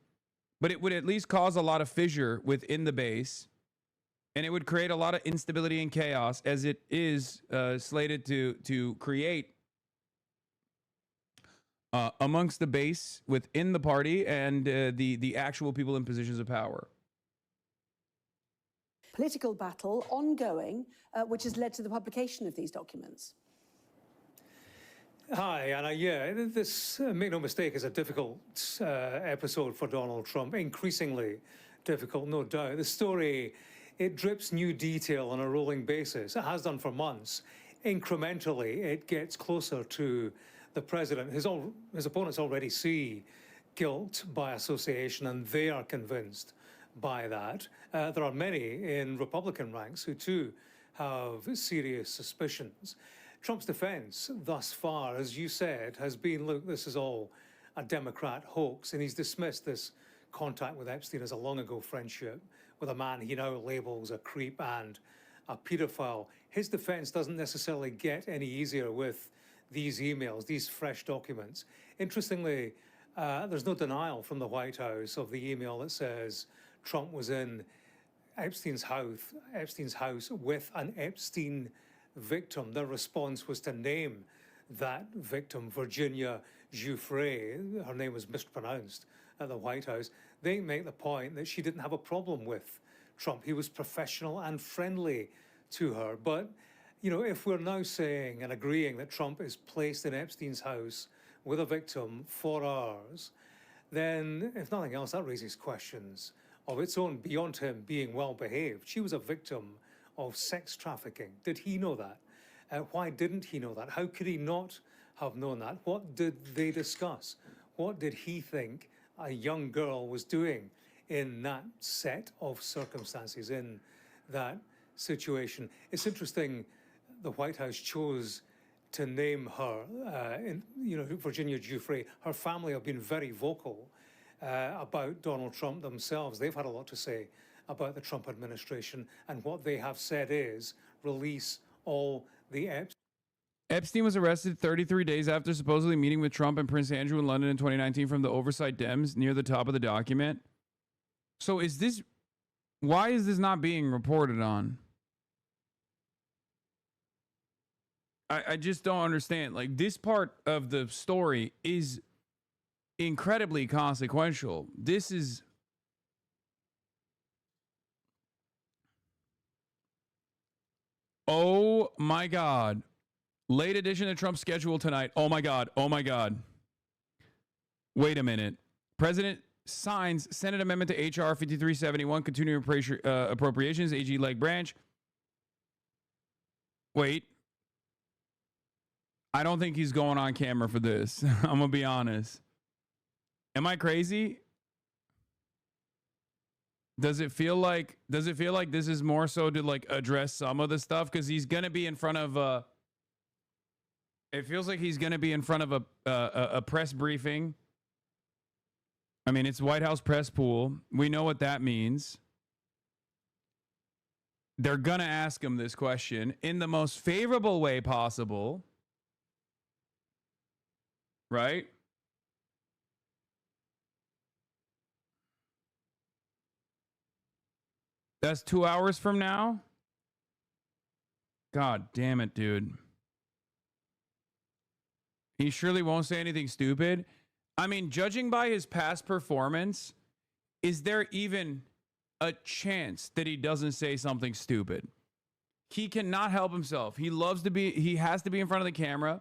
but it would at least cause a lot of fissure within the base, and it would create a lot of instability and chaos, as it is slated to create amongst the base within the party and the actual people in positions of power. Political battle ongoing, which has led to the publication of these documents. Hi, Anna. Yeah, this, make no mistake, is a difficult episode for Donald Trump. Increasingly difficult, no doubt. The story, it drips new detail on a rolling basis. It has done for months. Incrementally, it gets closer to the president. His opponents already see guilt by association, and they are convinced by that. There are many in Republican ranks who too have serious suspicions. Trump's defense thus far, as you said, has been, look, this is all a Democrat hoax, and he's dismissed this contact with Epstein as a long-ago friendship with a man he now labels a creep and a pedophile. His defense doesn't necessarily get any easier with these emails, these fresh documents. Interestingly, there's no denial from the White House of the email that says Trump was in Epstein's house with an Epstein victim. Their response was to name that victim, Virginia Giuffre. Her name was mispronounced at the White House. They make the point that she didn't have a problem with Trump. He was professional and friendly to her. But You know, if we're now saying and agreeing that Trump is placed in Epstein's house with a victim for hours, then if nothing else, that raises questions of its own beyond him being well behaved. She was a victim of sex trafficking. Did he know that? Why didn't he know that? How could he not have known that? What did they discuss? What did he think a young girl was doing in that set of circumstances, in that situation? It's interesting the White House chose to name her, Virginia Giuffre. Her family have been very vocal about Donald Trump themselves. They've had a lot to say about the Trump administration, and what they have said is release all the Epstein was arrested 33 days after supposedly meeting with Trump and Prince Andrew in London in 2019 from the oversight Dems near the top of the document. So why is this not being reported on? I just don't understand. Like, this part of the story is incredibly consequential. This is... Oh my God. Late edition of Trump's schedule tonight. Oh my God. Oh my God. Wait a minute. President signs Senate amendment to H.R. 5371, continuing appropriations, AG leg branch. Wait. I don't think he's going on camera for this. I'm going to be honest. Am I crazy? Does it feel like this is more so to like address some of the stuff? Because he's going to be in front of it feels like he's going to be in front of a press briefing. I mean, it's White House press pool. We know what that means. They're going to ask him this question in the most favorable way possible. Right? That's 2 hours from now? God damn it, dude. He surely won't say anything stupid. I mean, judging by his past performance, is there even a chance that he doesn't say something stupid? He cannot help himself. He has to be in front of the camera,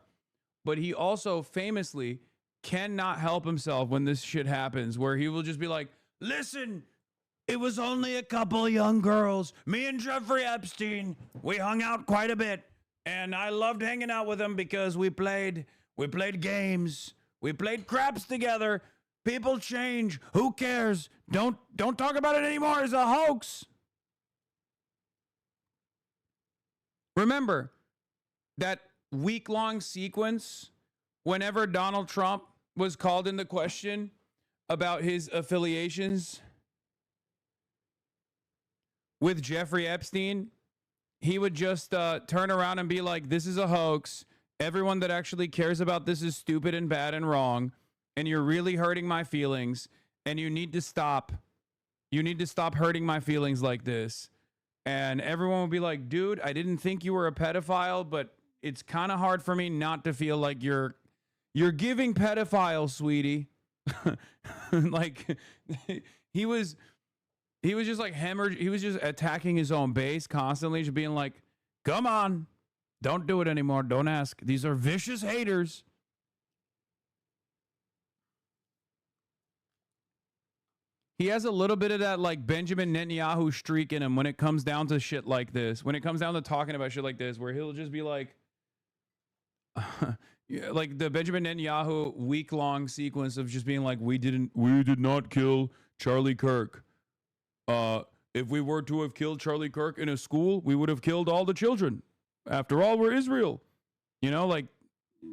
but he also famously cannot help himself when this shit happens, where he will just be like, listen, it was only a couple young girls. Me and Jeffrey Epstein, we hung out quite a bit, and I loved hanging out with him because we played games. We played craps together. People change. Who cares? Don't talk about it anymore. It's a hoax. Remember that week-long sequence whenever Donald Trump was called into question about his affiliations with Jeffrey Epstein? He would just turn around and be like, this is a hoax. Everyone that actually cares about this is stupid and bad and wrong. And you're really hurting my feelings. And you need to stop. You need to stop hurting my feelings like this. And everyone would be like, dude, I didn't think you were a pedophile, but it's kind of hard for me not to feel like you're giving pedophile, sweetie. Like, he was just like he was just attacking his own base constantly, just being like, come on, don't do it anymore. Don't ask. These are vicious haters. He has a little bit of that like Benjamin Netanyahu streak in him when it comes down to shit like this. When it comes down to talking about shit like this, where he'll just be like, like the Benjamin Netanyahu week-long sequence of just being like, we did not kill Charlie Kirk. If we were to have killed Charlie Kirk in a school, we would have killed all the children. After all, we're Israel. You know, like,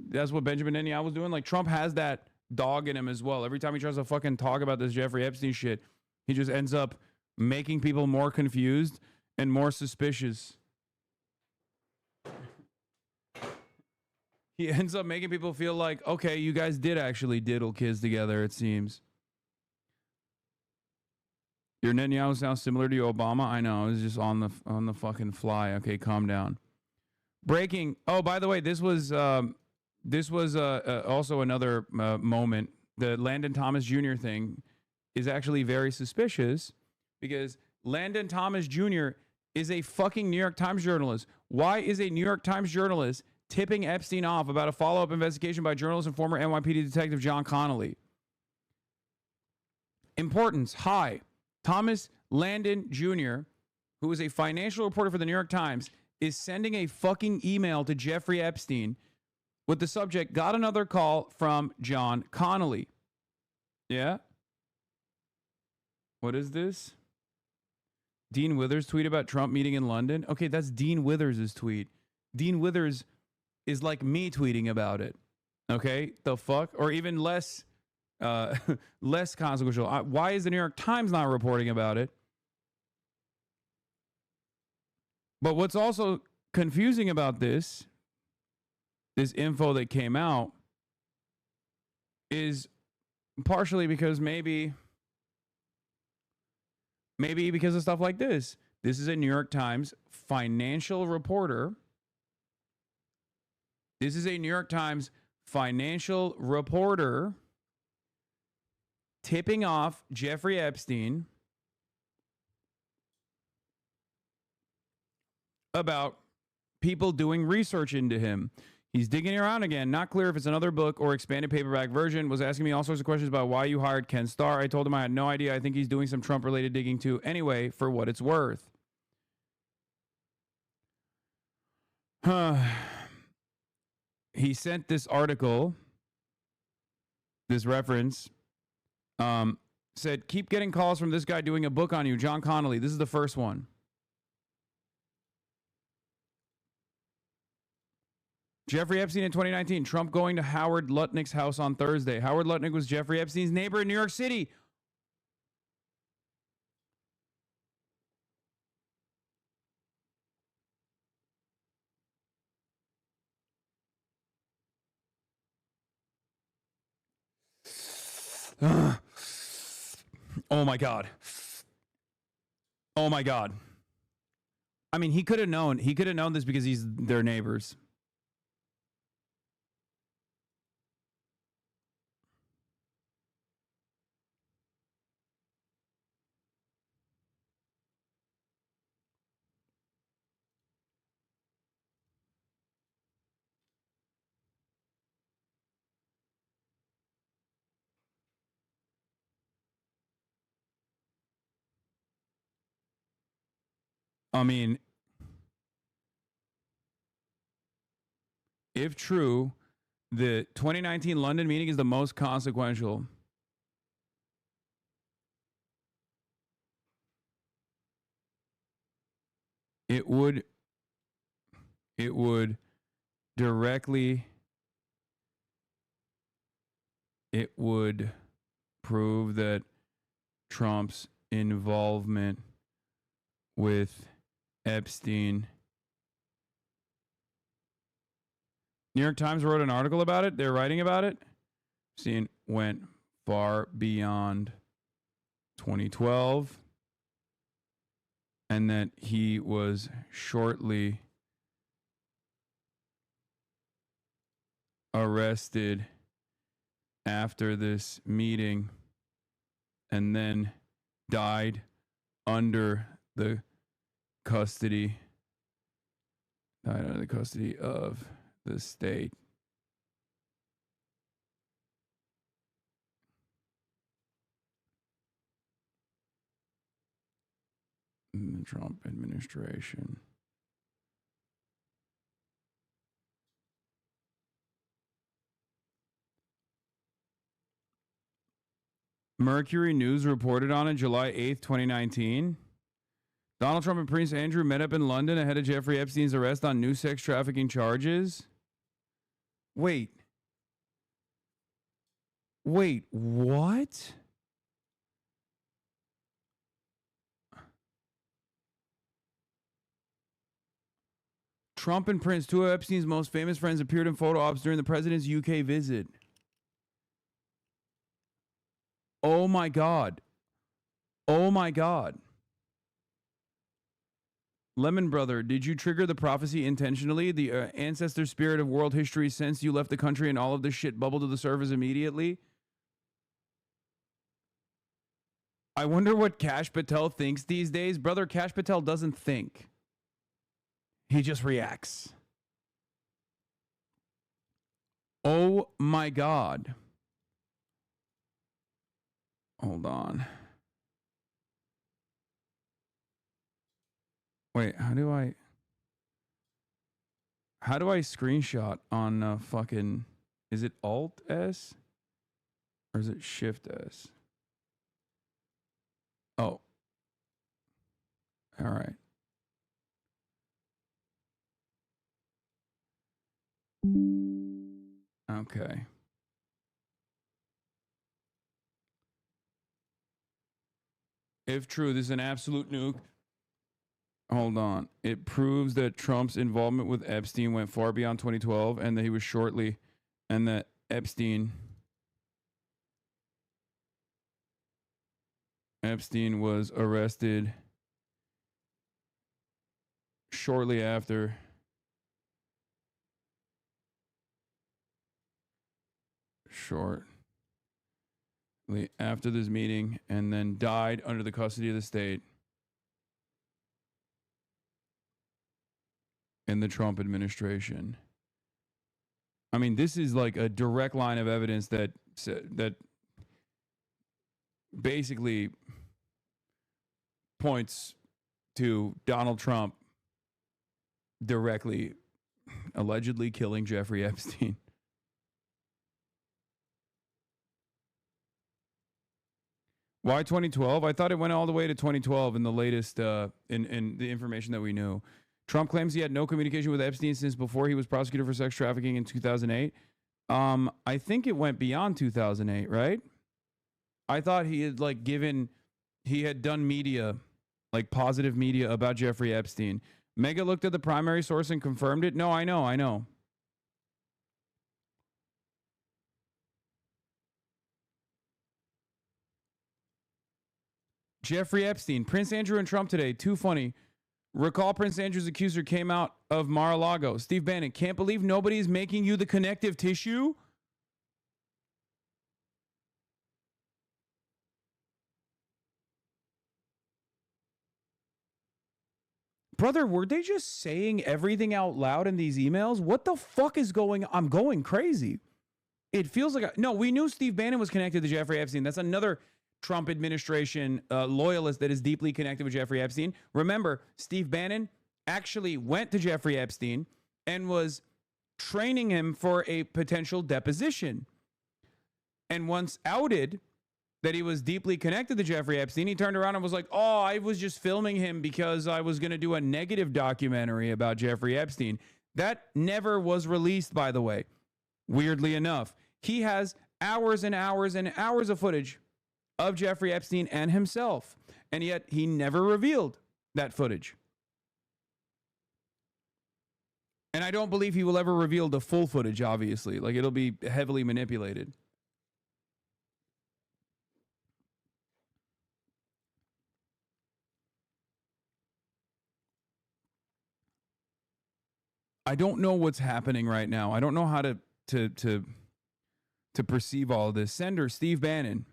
that's what Benjamin Netanyahu was doing. Like, Trump has that dog in him as well. Every time he tries to fucking talk about this Jeffrey Epstein shit, he just ends up making people more confused and more suspicious. He ends up making people feel like, okay, you guys did actually diddle kids together, it seems. Your Netanyahu sounds similar to your Obama. I know, it's just on the fucking fly. Okay, calm down. Breaking. Oh, by the way, this was also another moment. The Landon Thomas Jr. thing is actually very suspicious because Landon Thomas Jr. is a fucking New York Times journalist. Why is a New York Times journalist tipping Epstein off about a follow-up investigation by journalist and former NYPD detective John Connolly? Importance, high. Thomas Landon Jr., who is a financial reporter for the New York Times, is sending a fucking email to Jeffrey Epstein with the subject, got another call from John Connolly. Yeah? What is this? Dean Withers tweet about Trump meeting in London. Okay, that's Dean Withers' tweet. Dean Withers is like me tweeting about it. Okay, the fuck? Or even less less consequential. Why is the New York Times not reporting about it? But what's also confusing about this info that came out is partially because maybe because of stuff like this. This is a New York Times financial reporter. This is a New York Times financial reporter tipping off Jeffrey Epstein about people doing research into him. He's digging around again. Not clear if it's another book or expanded paperback version. Was asking me all sorts of questions about why you hired Ken Starr. I told him I had no idea. I think he's doing some Trump-related digging too. Anyway, for what it's worth. He sent this article, this reference, said, keep getting calls from this guy doing a book on you, John Connolly. This is the first one. Jeffrey Epstein in 2019, Trump going to Howard Lutnick's house on Thursday. Howard Lutnick was Jeffrey Epstein's neighbor in New York City. Oh my God. Oh my God. I mean, he could have known this because he's their neighbors. I mean, if true, the 2019 London meeting is the most consequential. It would directly, it would prove that Trump's involvement with Epstein. New York Times wrote an article about it. They're writing about it. Epstein went far beyond 2012, and that he was shortly arrested after this meeting and then died under the custody of the state. In the Trump administration. Mercury News reported on it July 8th, 2019. Donald Trump and Prince Andrew met up in London ahead of Jeffrey Epstein's arrest on new sex trafficking charges. Wait, what? Trump and Prince, two of Epstein's most famous friends, appeared in photo ops during the president's UK visit. Oh my God. Oh my God. Lemon Brother, did you trigger the prophecy intentionally? The ancestor spirit of world history since you left the country and all of this shit bubbled to the surface immediately? I wonder what Kash Patel thinks these days. Brother, Kash Patel doesn't think. He just reacts. Oh my God. Hold on. Wait, how do I screenshot on fucking, is it Alt S or is it Shift S? Oh. All right. Okay. If true, this is an absolute nuke. Hold on. It proves that Trump's involvement with Epstein went far beyond 2012 and that he was shortly, and that Epstein was arrested shortly after. Shortly after this meeting, and then died under the custody of the state in the Trump administration. I mean, this is like a direct line of evidence that basically points to Donald Trump directly, allegedly killing Jeffrey Epstein. Why 2012? I thought it went all the way to 2012 in the latest, in the information that we knew. Trump claims he had no communication with Epstein since before he was prosecuted for sex trafficking in 2008. I think it went beyond 2008, right? I thought he had he had done media, like positive media about Jeffrey Epstein. Mega looked at the primary source and confirmed it. No, I know. Jeffrey Epstein, Prince Andrew and Trump today. Too funny. Recall Prince Andrew's accuser came out of Mar-a-Lago. Steve Bannon, can't believe nobody's making you the connective tissue? Brother, were they just saying everything out loud in these emails? What the fuck is going on? I'm going crazy. It feels like... No, we knew Steve Bannon was connected to Jeffrey Epstein. That's another Trump administration loyalist that is deeply connected with Jeffrey Epstein. Remember, Steve Bannon actually went to Jeffrey Epstein and was training him for a potential deposition. And once outed that he was deeply connected to Jeffrey Epstein, he turned around and was like, oh, I was just filming him because I was going to do a negative documentary about Jeffrey Epstein. That never was released, by the way. Weirdly enough, he has hours and hours and hours of footage of Jeffrey Epstein and himself, and yet he never revealed that footage. And I don't believe he will ever reveal the full footage, obviously. Like, it'll be heavily manipulated. I don't know what's happening right now. I don't know how to perceive all of this. Sender, Steve Bannon.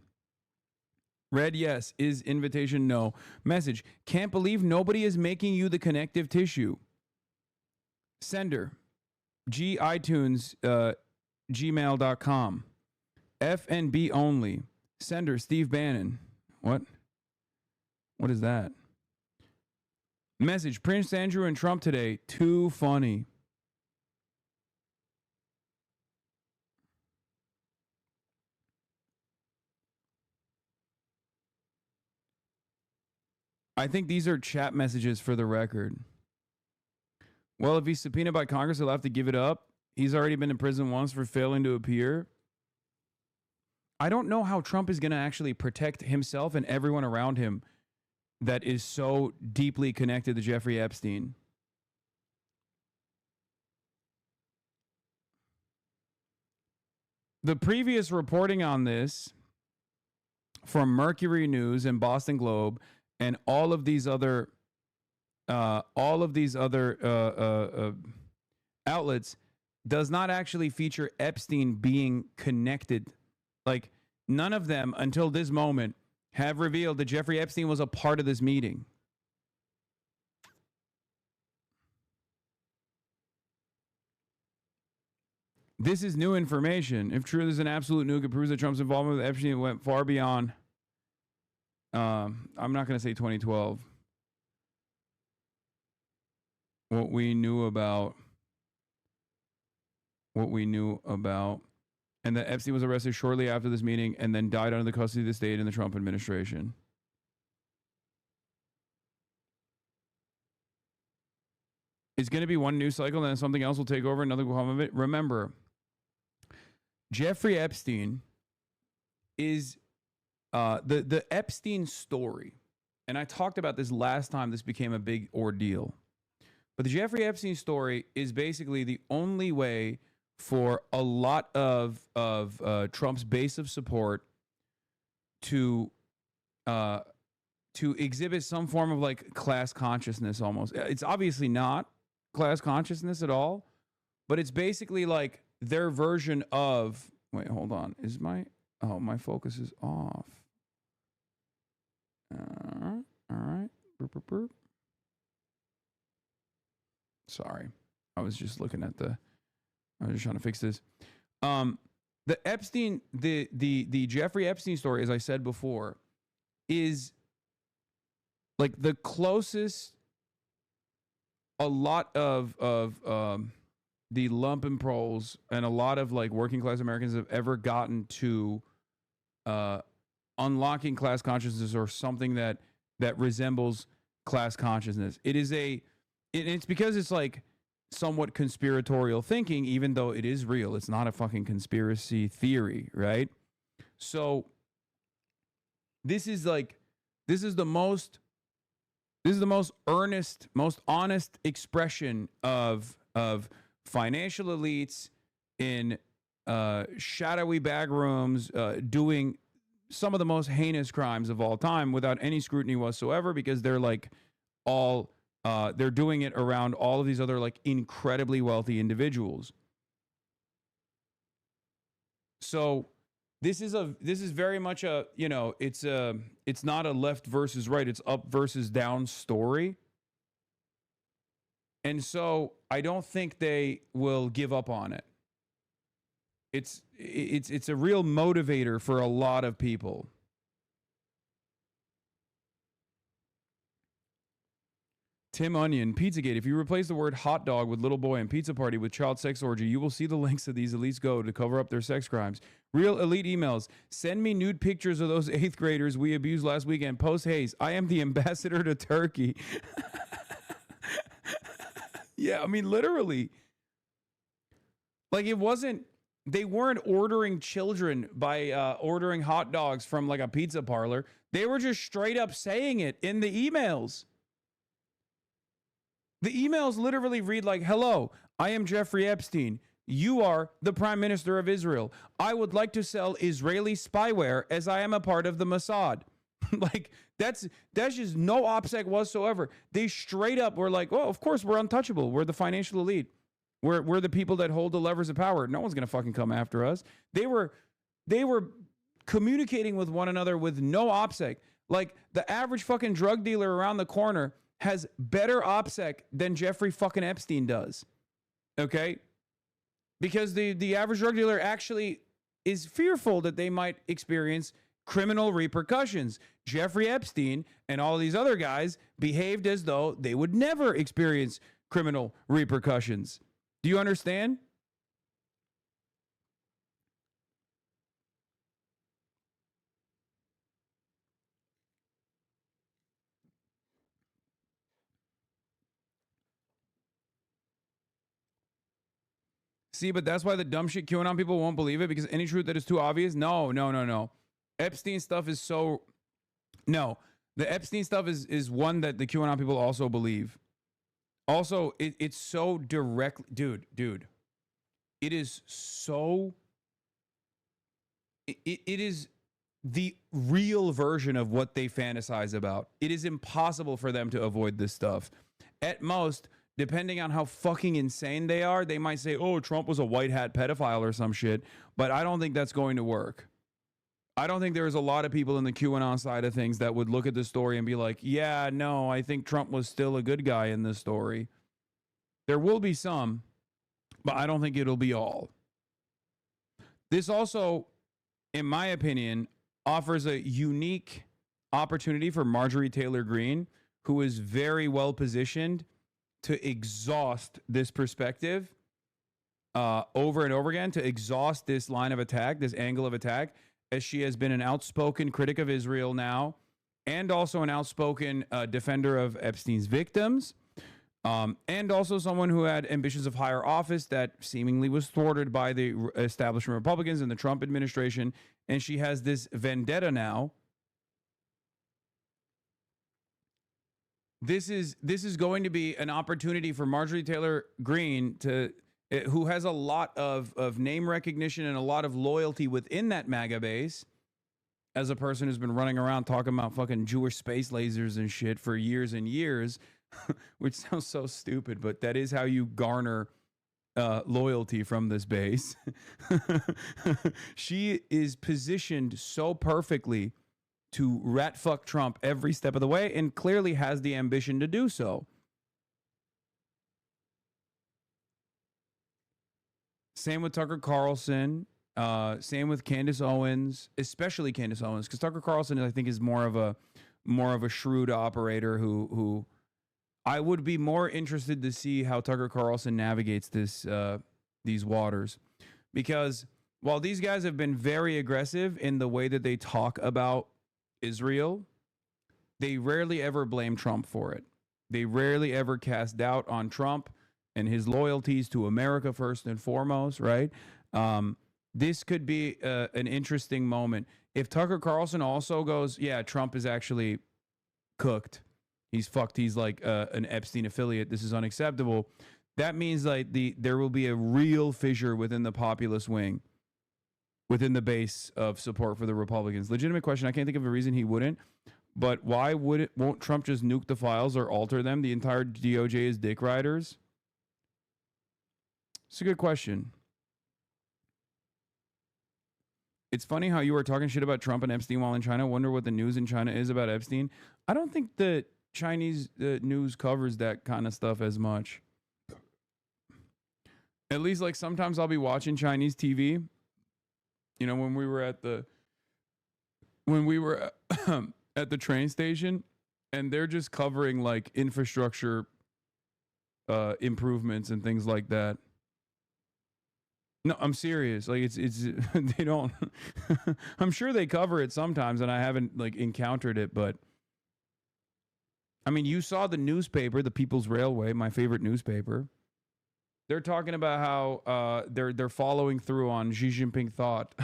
Red, yes. Is invitation, no. Message, can't believe nobody is making you the connective tissue. Sender, iTunes, gmail.com. FNB only. Sender, Steve Bannon. What? What is that? Message, Prince Andrew and Trump today. Too funny. I think these are chat messages for the record. Well, if he's subpoenaed by Congress, he'll have to give it up. He's already been in prison once for failing to appear. I don't know how Trump is going to actually protect himself and everyone around him that is so deeply connected to Jeffrey Epstein. The previous reporting on this from Mercury News and Boston Globe and all of these other outlets does not actually feature Epstein being connected. Like, none of them until this moment have revealed that Jeffrey Epstein was a part of this meeting. This is new information. If true, there's an absolute nuke. It proves that Trump's involvement with Epstein went far beyond. I'm not going to say 2012. What we knew about, and that Epstein was arrested shortly after this meeting and then died under the custody of the state in the Trump administration. It's going to be one news cycle, and then something else will take over. Another will come of it. Remember, Jeffrey Epstein is the Epstein story. And I talked about this last time this became a big ordeal. But the Jeffrey Epstein story is basically the only way for a lot of Trump's base of support to exhibit some form of like class consciousness almost. It's obviously not class consciousness at all, but it's basically like their version of, wait, hold on. Is my focus is off. All right. Burp, burp, burp. Sorry. I was just looking at I was just trying to fix this. The Epstein, the Jeffrey Epstein story, as I said before, is like the closest a lot of the lumpen proles and a lot of like working class Americans have ever gotten to unlocking class consciousness or something that resembles class consciousness. It's because it's like somewhat conspiratorial thinking, even though it is real. It's not a fucking conspiracy theory, right? So this is the most earnest, most honest expression of financial elites in shadowy back rooms doing some of the most heinous crimes of all time without any scrutiny whatsoever, because they're like all they're doing it around all of these other like incredibly wealthy individuals. So this is very much a, you know, it's not a left versus right, it's up versus down story. And so I don't think they will give up on it. It's a real motivator for a lot of people. Tim Onion, Pizzagate. If you replace the word hot dog with little boy and pizza party with child sex orgy, you will see the links that these elites go to cover up their sex crimes. Real elite emails. Send me nude pictures of those 8th graders we abused last weekend. Post haste. I am the ambassador to Turkey. Yeah, I mean, literally. Like, they weren't ordering children by ordering hot dogs from like a pizza parlor. They were just straight up saying it in the emails. The emails literally read like, hello, I am Jeffrey Epstein. You are the Prime Minister of Israel. I would like to sell Israeli spyware as I am a part of the Mossad. Like, that's just no OPSEC whatsoever. They straight up were like, oh, of course, we're untouchable. We're the financial elite. We're the people that hold the levers of power. No one's going to fucking come after us. They were communicating with one another with no OPSEC. Like, the average fucking drug dealer around the corner has better OPSEC than Jeffrey fucking Epstein does. Okay? Because the average drug dealer actually is fearful that they might experience criminal repercussions. Jeffrey Epstein and all these other guys behaved as though they would never experience criminal repercussions. Do you understand? See, but that's why the dumb shit QAnon people won't believe it, because any truth that is too obvious. No. Epstein stuff is so. No, the Epstein stuff is one that the QAnon people also believe. Also, it's so direct, dude. It is so. It is the real version of what they fantasize about. It is impossible for them to avoid this stuff. At most, depending on how fucking insane they are, they might say, oh, Trump was a white hat pedophile or some shit. But I don't think that's going to work. I don't think there's a lot of people in the QAnon side of things that would look at this story and be like, yeah, no, I think Trump was still a good guy in this story. There will be some, but I don't think it'll be all. This also, in my opinion, offers a unique opportunity for Marjorie Taylor Greene, who is very well positioned to exhaust this perspective over and over again, to exhaust this line of attack, this angle of attack, as she has been an outspoken critic of Israel now, and also an outspoken defender of Epstein's victims, and also someone who had ambitions of higher office that seemingly was thwarted by the establishment Republicans and the Trump administration. And she has this vendetta now. This is going to be an opportunity for Marjorie Taylor Greene to, who has a lot of name recognition and a lot of loyalty within that MAGA base, as a person who's been running around talking about fucking Jewish space lasers and shit for years and years, which sounds so stupid, but that is how you garner loyalty from this base. She is positioned so perfectly to rat fuck Trump every step of the way, and clearly has the ambition to do so. Same with Tucker Carlson. Same with Candace Owens, especially Candace Owens, because Tucker Carlson, I think, is more of a shrewd operator who I would be more interested to see how Tucker Carlson navigates these waters, because while these guys have been very aggressive in the way that they talk about Israel, they rarely ever blame Trump for it. They rarely ever cast doubt on Trump and his loyalties to America first and foremost, right? This could be an interesting moment. If Tucker Carlson also goes, yeah, Trump is actually cooked, he's fucked, he's like an Epstein affiliate, this is unacceptable, that means like there will be a real fissure within the populist wing, within the base of support for the Republicans. Legitimate question. I can't think of a reason he wouldn't, but why won't Trump just nuke the files or alter them? The entire DOJ is dick riders. It's a good question. It's funny how you were talking shit about Trump and Epstein while in China. Wonder what the news in China is about Epstein. I don't think the Chinese news covers that kind of stuff as much. At least, like, sometimes I'll be watching Chinese TV. You know, when we were at the at the train station, and they're just covering like infrastructure improvements and things like that. No, I'm serious. Like it's they don't. I'm sure they cover it sometimes, and I haven't like encountered it. But I mean, you saw the newspaper, the People's Railway, my favorite newspaper. They're talking about how they're following through on Xi Jinping thought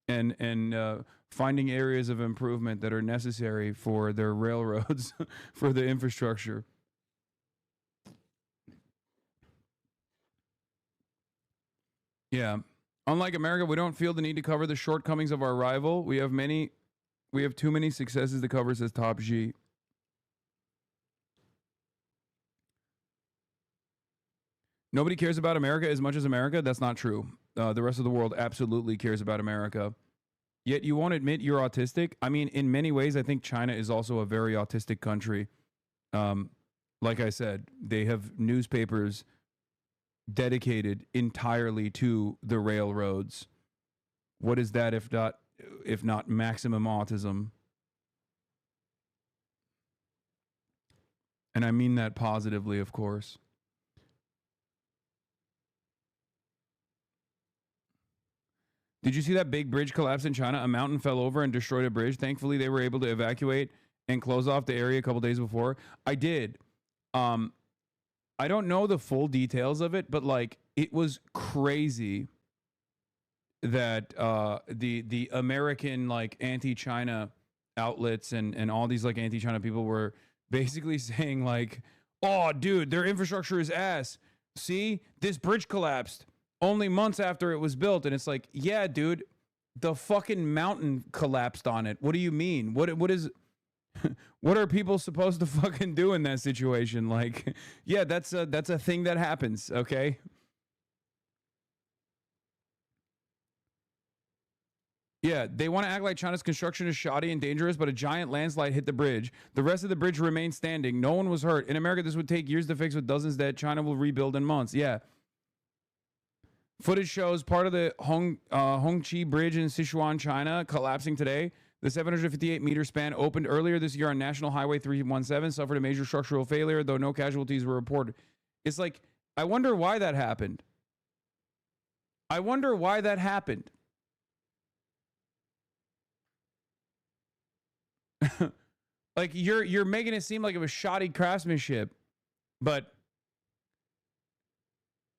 and finding areas of improvement that are necessary for their railroads, for the infrastructure. Yeah. Unlike America, we don't feel the need to cover the shortcomings of our rival. We have too many successes to cover, says Top G. Nobody cares about America as much as America. That's not true. The rest of the world absolutely cares about America. Yet you won't admit you're autistic. I mean, in many ways, I think China is also a very autistic country. Like I said, they have newspapers dedicated entirely to the railroads. What is that if not maximum autism? And I mean that positively, of course. Did you see that big bridge collapse in China? A mountain fell over and destroyed a bridge. Thankfully, they were able to evacuate and close off the area a couple days before. I did. I don't know the full details of it, but like it was crazy that the American like anti-China outlets and all these like anti-China people were basically saying like, oh, dude, their infrastructure is ass. See, this bridge collapsed only months after it was built. And it's like, yeah, dude, the fucking mountain collapsed on it. What do you mean? What are people supposed to fucking do in that situation? Like, yeah, that's a thing that happens. Okay. Yeah, they want to act like China's construction is shoddy and dangerous, but a giant landslide hit the bridge. The rest of the bridge remained standing. No one was hurt. In America, this would take years to fix with dozens dead. China will rebuild in months. Yeah. Footage shows part of the Hongqi Bridge in Sichuan, China, collapsing today. The 758-meter span opened earlier this year on National Highway 317, suffered a major structural failure, though no casualties were reported. It's like, I wonder why that happened. I wonder why that happened. Like, you're making it seem like it was shoddy craftsmanship, but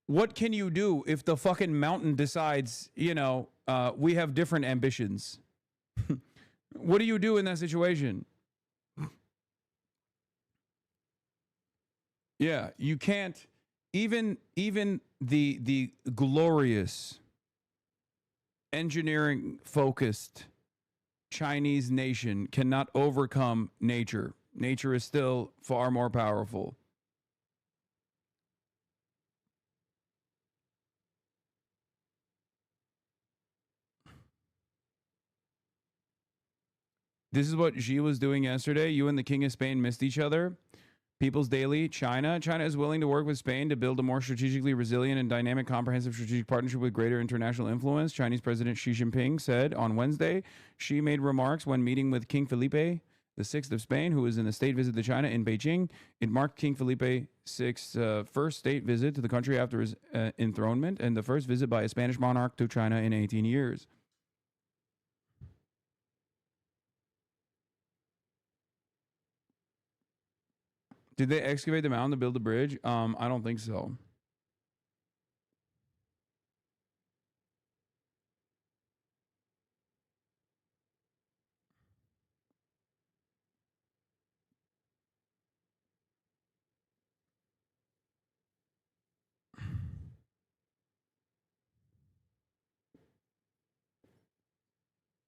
what can you do if the fucking mountain decides, you know, we have different ambitions? What do you do in that situation? Yeah, you can't. Even the glorious engineering focused Chinese nation cannot overcome nature. Nature is still far more powerful. This is what Xi was doing yesterday. You and the King of Spain missed each other. People's Daily, China. China is willing to work with Spain to build a more strategically resilient and dynamic comprehensive strategic partnership with greater international influence, Chinese President Xi Jinping said on Wednesday. Xi made remarks when meeting with King Felipe VI of Spain, who was in a state visit to China in Beijing. It marked King Felipe VI's first state visit to the country after his enthronement and the first visit by a Spanish monarch to China in 18 years. Did they excavate the mountain to build the bridge? I don't think so.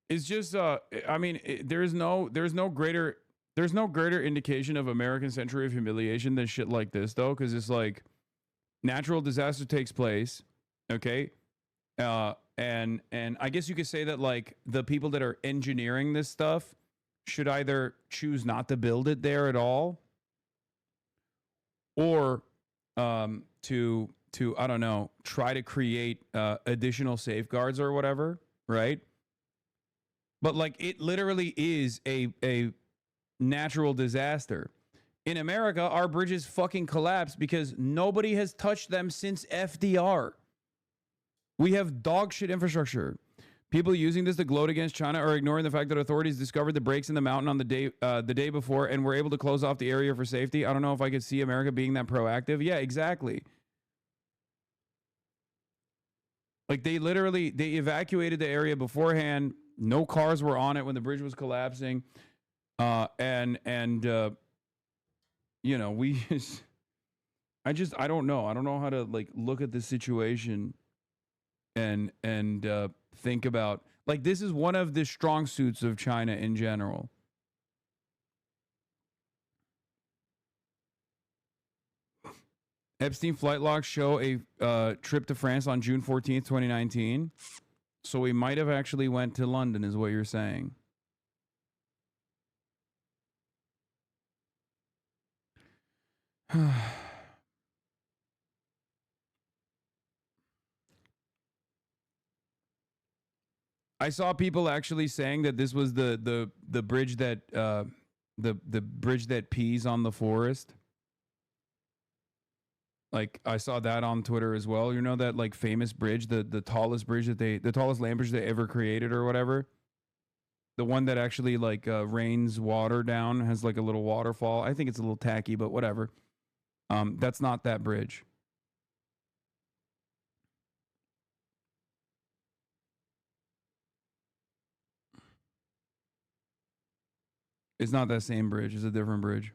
It's just I mean there's no greater indication of American century of humiliation than shit like this though, because it's like natural disaster takes place, okay, and I guess you could say that like the people that are engineering this stuff should either choose not to build it there at all, or to I don't know, try to create additional safeguards or whatever, right? But like it literally is a natural disaster. In America, our bridges fucking collapsed because nobody has touched them since FDR. We have dog shit infrastructure. People using this to gloat against China are ignoring the fact that authorities discovered the breaks in the mountain on the day before and were able to close off the area for safety. I don't know if I could see America being that proactive. Yeah, exactly. Like they evacuated the area beforehand. No cars were on it when the bridge was collapsing. And you know, I don't know. I don't know how to like look at this situation and think about like this is one of the strong suits of China in general. Epstein flight logs show a trip to France on June 14th, 2019. So we might have actually went to London is what you're saying. I saw people actually saying that this was the bridge that the bridge that pees on the forest. Like I saw that on Twitter as well. You know that like famous bridge, the tallest bridge the tallest land bridge they ever created or whatever. The one that actually like rains water down, has like a little waterfall. I think it's a little tacky, but whatever. That's not that bridge. It's not that same bridge. It's a different bridge.